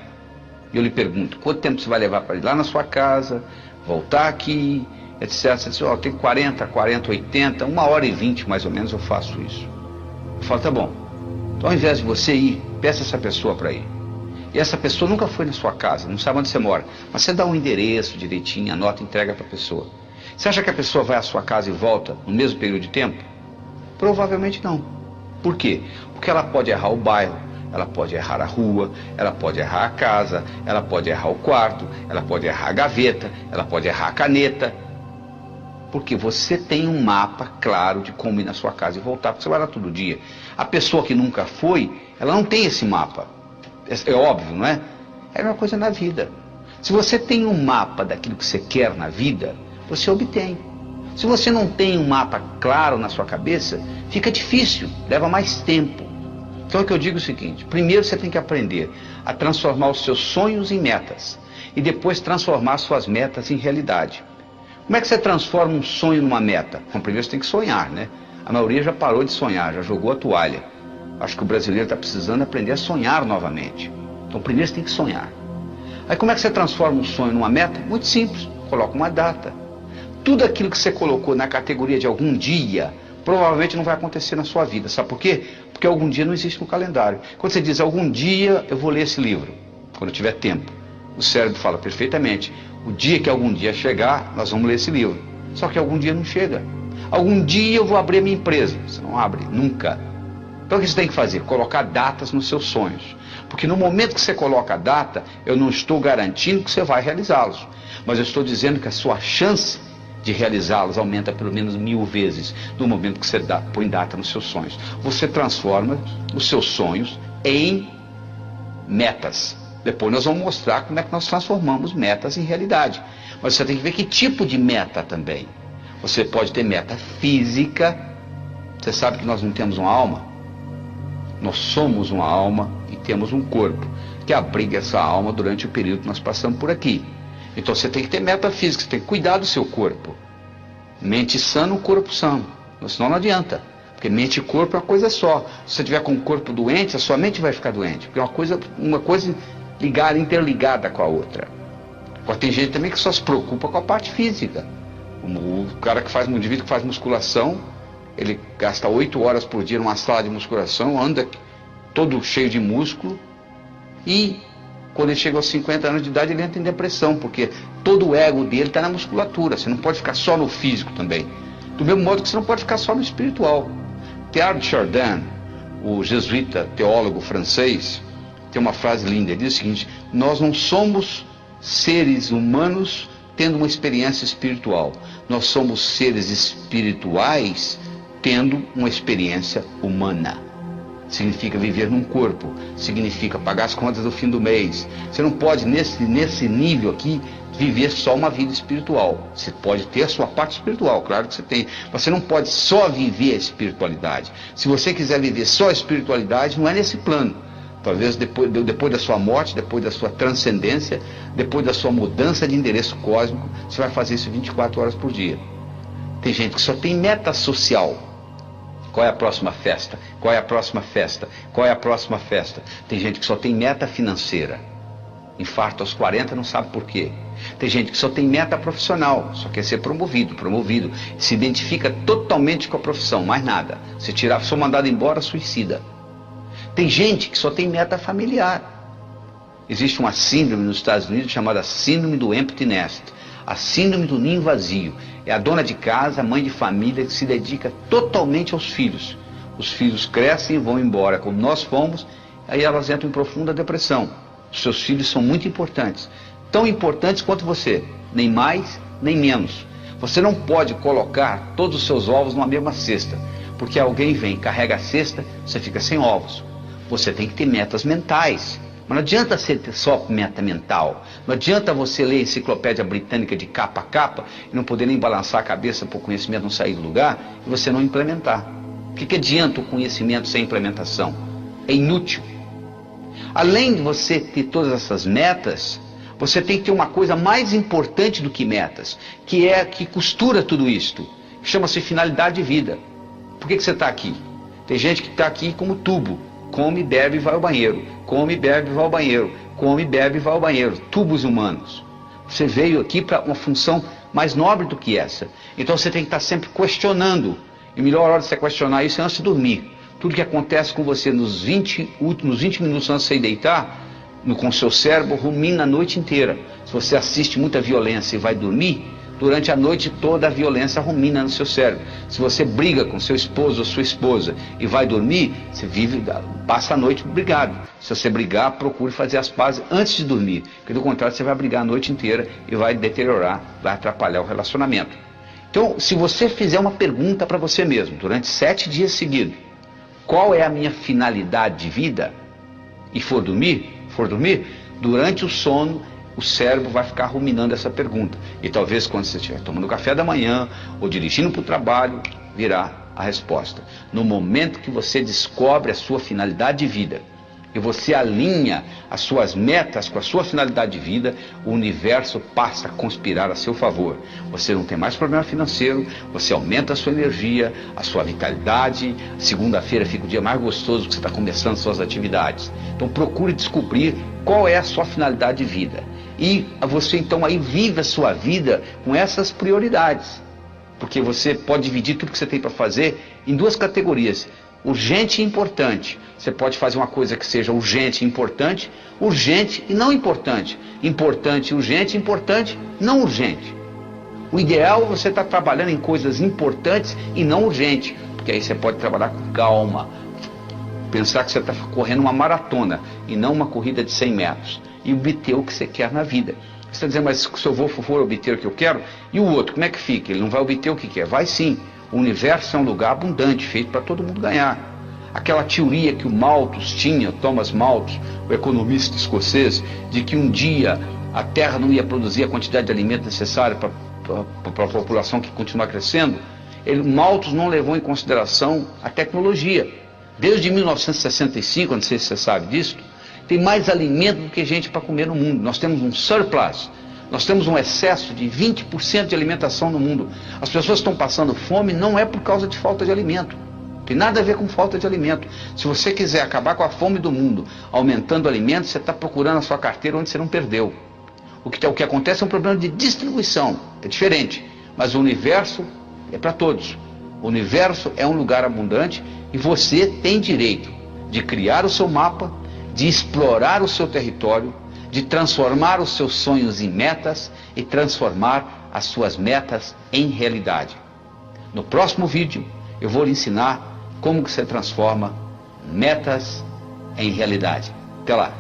E eu lhe pergunto, quanto tempo você vai levar para ir lá na sua casa, voltar aqui, etc. Você diz, tem 40, 80, 1h20 mais ou menos eu faço isso. Eu falo, tá bom. Então ao invés de você ir, peça essa pessoa para ir. E essa pessoa nunca foi na sua casa, não sabe onde você mora. Mas você dá um endereço direitinho, anota e entrega para a pessoa. Você acha que a pessoa vai à sua casa e volta no mesmo período de tempo? Provavelmente não. Por quê? Porque ela pode errar o bairro, ela pode errar a rua, ela pode errar a casa, ela pode errar o quarto, ela pode errar a gaveta, ela pode errar a caneta. Porque você tem um mapa claro de como ir na sua casa e voltar, porque você vai lá todo dia. A pessoa que nunca foi, ela não tem esse mapa. É óbvio, não é? É a mesma coisa na vida. Se você tem um mapa daquilo que você quer na vida, você obtém. Se você não tem um mapa claro na sua cabeça, fica difícil, leva mais tempo. Então é que eu digo o seguinte: primeiro você tem que aprender a transformar os seus sonhos em metas e depois transformar suas metas em realidade. Como é que você transforma um sonho numa meta? Bom, primeiro você tem que sonhar, né? A maioria já parou de sonhar, já jogou a toalha. Acho que o brasileiro está precisando aprender a sonhar novamente. Então primeiro você tem que sonhar. Aí como é que você transforma um sonho numa meta? Muito simples, coloca uma data. Tudo aquilo que você colocou na categoria de algum dia, provavelmente não vai acontecer na sua vida. Sabe por quê? Porque algum dia não existe no calendário. Quando você diz, algum dia eu vou ler esse livro, quando eu tiver tempo, o cérebro fala perfeitamente, o dia que algum dia chegar, nós vamos ler esse livro. Só que algum dia não chega. Algum dia eu vou abrir a minha empresa. Você não abre, nunca. Então o que você tem que fazer? Colocar datas nos seus sonhos. Porque no momento que você coloca a data, eu não estou garantindo que você vai realizá-los. Mas eu estou dizendo que a sua chance de realizá-los aumenta pelo menos 1000 vezes no momento que você põe data nos seus sonhos. Você transforma os seus sonhos em metas. Depois nós vamos mostrar como é que nós transformamos metas em realidade. Mas você tem que ver que tipo de meta também. Você pode ter meta física. Você sabe que nós não temos uma alma? Nós somos uma alma e temos um corpo que abriga essa alma durante o período que nós passamos por aqui. Então você tem que ter meta física, você tem que cuidar do seu corpo. Mente sã no corpo são. Senão não adianta. Porque mente e corpo é uma coisa só. Se você tiver com o corpo doente, a sua mente vai ficar doente. Porque é uma coisa ligada, interligada com a outra. Agora tem gente também que só se preocupa com a parte física. O cara que faz, um indivíduo que faz musculação, ele gasta 8 horas por dia numa sala de musculação, anda todo cheio de músculo e quando ele chega aos 50 anos de idade ele entra em depressão, porque todo o ego dele está na musculatura. Você não pode ficar só no físico também. Do mesmo modo que você não pode ficar só no espiritual. Teilhard de Chardin, o jesuíta teólogo francês, tem uma frase linda. Ele diz o seguinte: nós não somos seres humanos tendo uma experiência espiritual. Nós somos seres espirituais tendo uma experiência humana. Significa viver num corpo, significa pagar as contas do fim do mês. Você não pode, nesse nível aqui, viver só uma vida espiritual. Você pode ter a sua parte espiritual, claro que você tem. Mas você não pode só viver a espiritualidade. Se você quiser viver só a espiritualidade, não é nesse plano. Talvez depois da sua morte, depois da sua transcendência, depois da sua mudança de endereço cósmico, você vai fazer isso 24 horas por dia. Tem gente que só tem meta social. Qual é a próxima festa? Qual é a próxima festa? Qual é a próxima festa? Tem gente que só tem meta financeira. Infarto aos 40, não sabe por quê. Tem gente que só tem meta profissional, só quer ser promovido. Se identifica totalmente com a profissão, mais nada. Se tirar, sou mandado embora, suicida. Tem gente que só tem meta familiar. Existe uma síndrome nos Estados Unidos chamada síndrome do empty nest. A síndrome do ninho vazio. É a dona de casa, a mãe de família que se dedica totalmente aos filhos. Os filhos crescem e vão embora, como nós fomos, aí elas entram em profunda depressão. Os seus filhos são muito importantes. Tão importantes quanto você. Nem mais, nem menos. Você não pode colocar todos os seus ovos numa mesma cesta. Porque alguém vem, carrega a cesta, você fica sem ovos. Você tem que ter metas mentais. Mas não adianta você ter só meta mental. Não adianta você ler a enciclopédia britânica de capa a capa e não poder nem balançar a cabeça para o conhecimento não sair do lugar e você não implementar. O que adianta o conhecimento sem implementação? É inútil. Além de você ter todas essas metas, você tem que ter uma coisa mais importante do que metas, que é que costura tudo isto. Chama-se finalidade de vida. Por que você está aqui? Tem gente que está aqui como tubo. Come, bebe e vai ao banheiro. Come, bebe e vai ao banheiro. Come, bebe e vai ao banheiro. Tubos humanos. Você veio aqui para uma função mais nobre do que essa. Então você tem que estar sempre questionando. E a melhor hora de você questionar isso é antes de dormir. Tudo que acontece com você nos 20 minutos antes de você deitar, com o seu cérebro, rumina a noite inteira. Se você assiste muita violência e vai dormir, durante a noite toda a violência rumina no seu cérebro. Se você briga com seu esposo ou sua esposa e vai dormir, você passa a noite brigado. Se você brigar, procure fazer as pazes antes de dormir, porque do contrário você vai brigar a noite inteira e vai deteriorar, vai atrapalhar o relacionamento. Então, se você fizer uma pergunta para você mesmo, durante 7 dias seguidos, qual é a minha finalidade de vida, e for dormir, durante o sono, o cérebro vai ficar ruminando essa pergunta. E talvez quando você estiver tomando café da manhã, ou dirigindo para o trabalho, virá a resposta. No momento que você descobre a sua finalidade de vida, e você alinha as suas metas com a sua finalidade de vida, o universo passa a conspirar a seu favor. Você não tem mais problema financeiro, você aumenta a sua energia, a sua vitalidade. Segunda-feira fica o dia mais gostoso que você está começando suas atividades. Então procure descobrir qual é a sua finalidade de vida. E você então aí vive a sua vida com essas prioridades. Porque você pode dividir tudo que você tem para fazer em 2 categorias. Urgente e importante. Você pode fazer uma coisa que seja urgente e importante, urgente e não importante. Importante e urgente, importante e não urgente. O ideal é você estar trabalhando em coisas importantes e não urgentes, porque aí você pode trabalhar com calma. Pensar que você está correndo uma maratona e não uma corrida de 100 metros. E obter o que você quer na vida. Você está dizendo, mas se eu for obter o que eu quero, e o outro, como é que fica? Ele não vai obter o que quer? Vai sim. O universo é um lugar abundante, feito para todo mundo ganhar. Aquela teoria que o Malthus tinha, Thomas Malthus, o economista escocês, de que um dia a Terra não ia produzir a quantidade de alimento necessária para a população que continua crescendo, Malthus não levou em consideração a tecnologia. Desde 1965, não sei se você sabe disso, tem mais alimento do que gente para comer no mundo. Nós temos um surplus. Nós temos um excesso de 20% de alimentação no mundo. As pessoas estão passando fome não é por causa de falta de alimento. Tem nada a ver com falta de alimento. Se você quiser acabar com a fome do mundo, aumentando alimentos, você está procurando a sua carteira onde você não perdeu. O que acontece é um problema de distribuição. É diferente. Mas o universo é para todos. O universo é um lugar abundante e você tem direito de criar o seu mapa, de explorar o seu território, de transformar os seus sonhos em metas e transformar as suas metas em realidade. No próximo vídeo eu vou lhe ensinar como que você transforma metas em realidade. Até lá!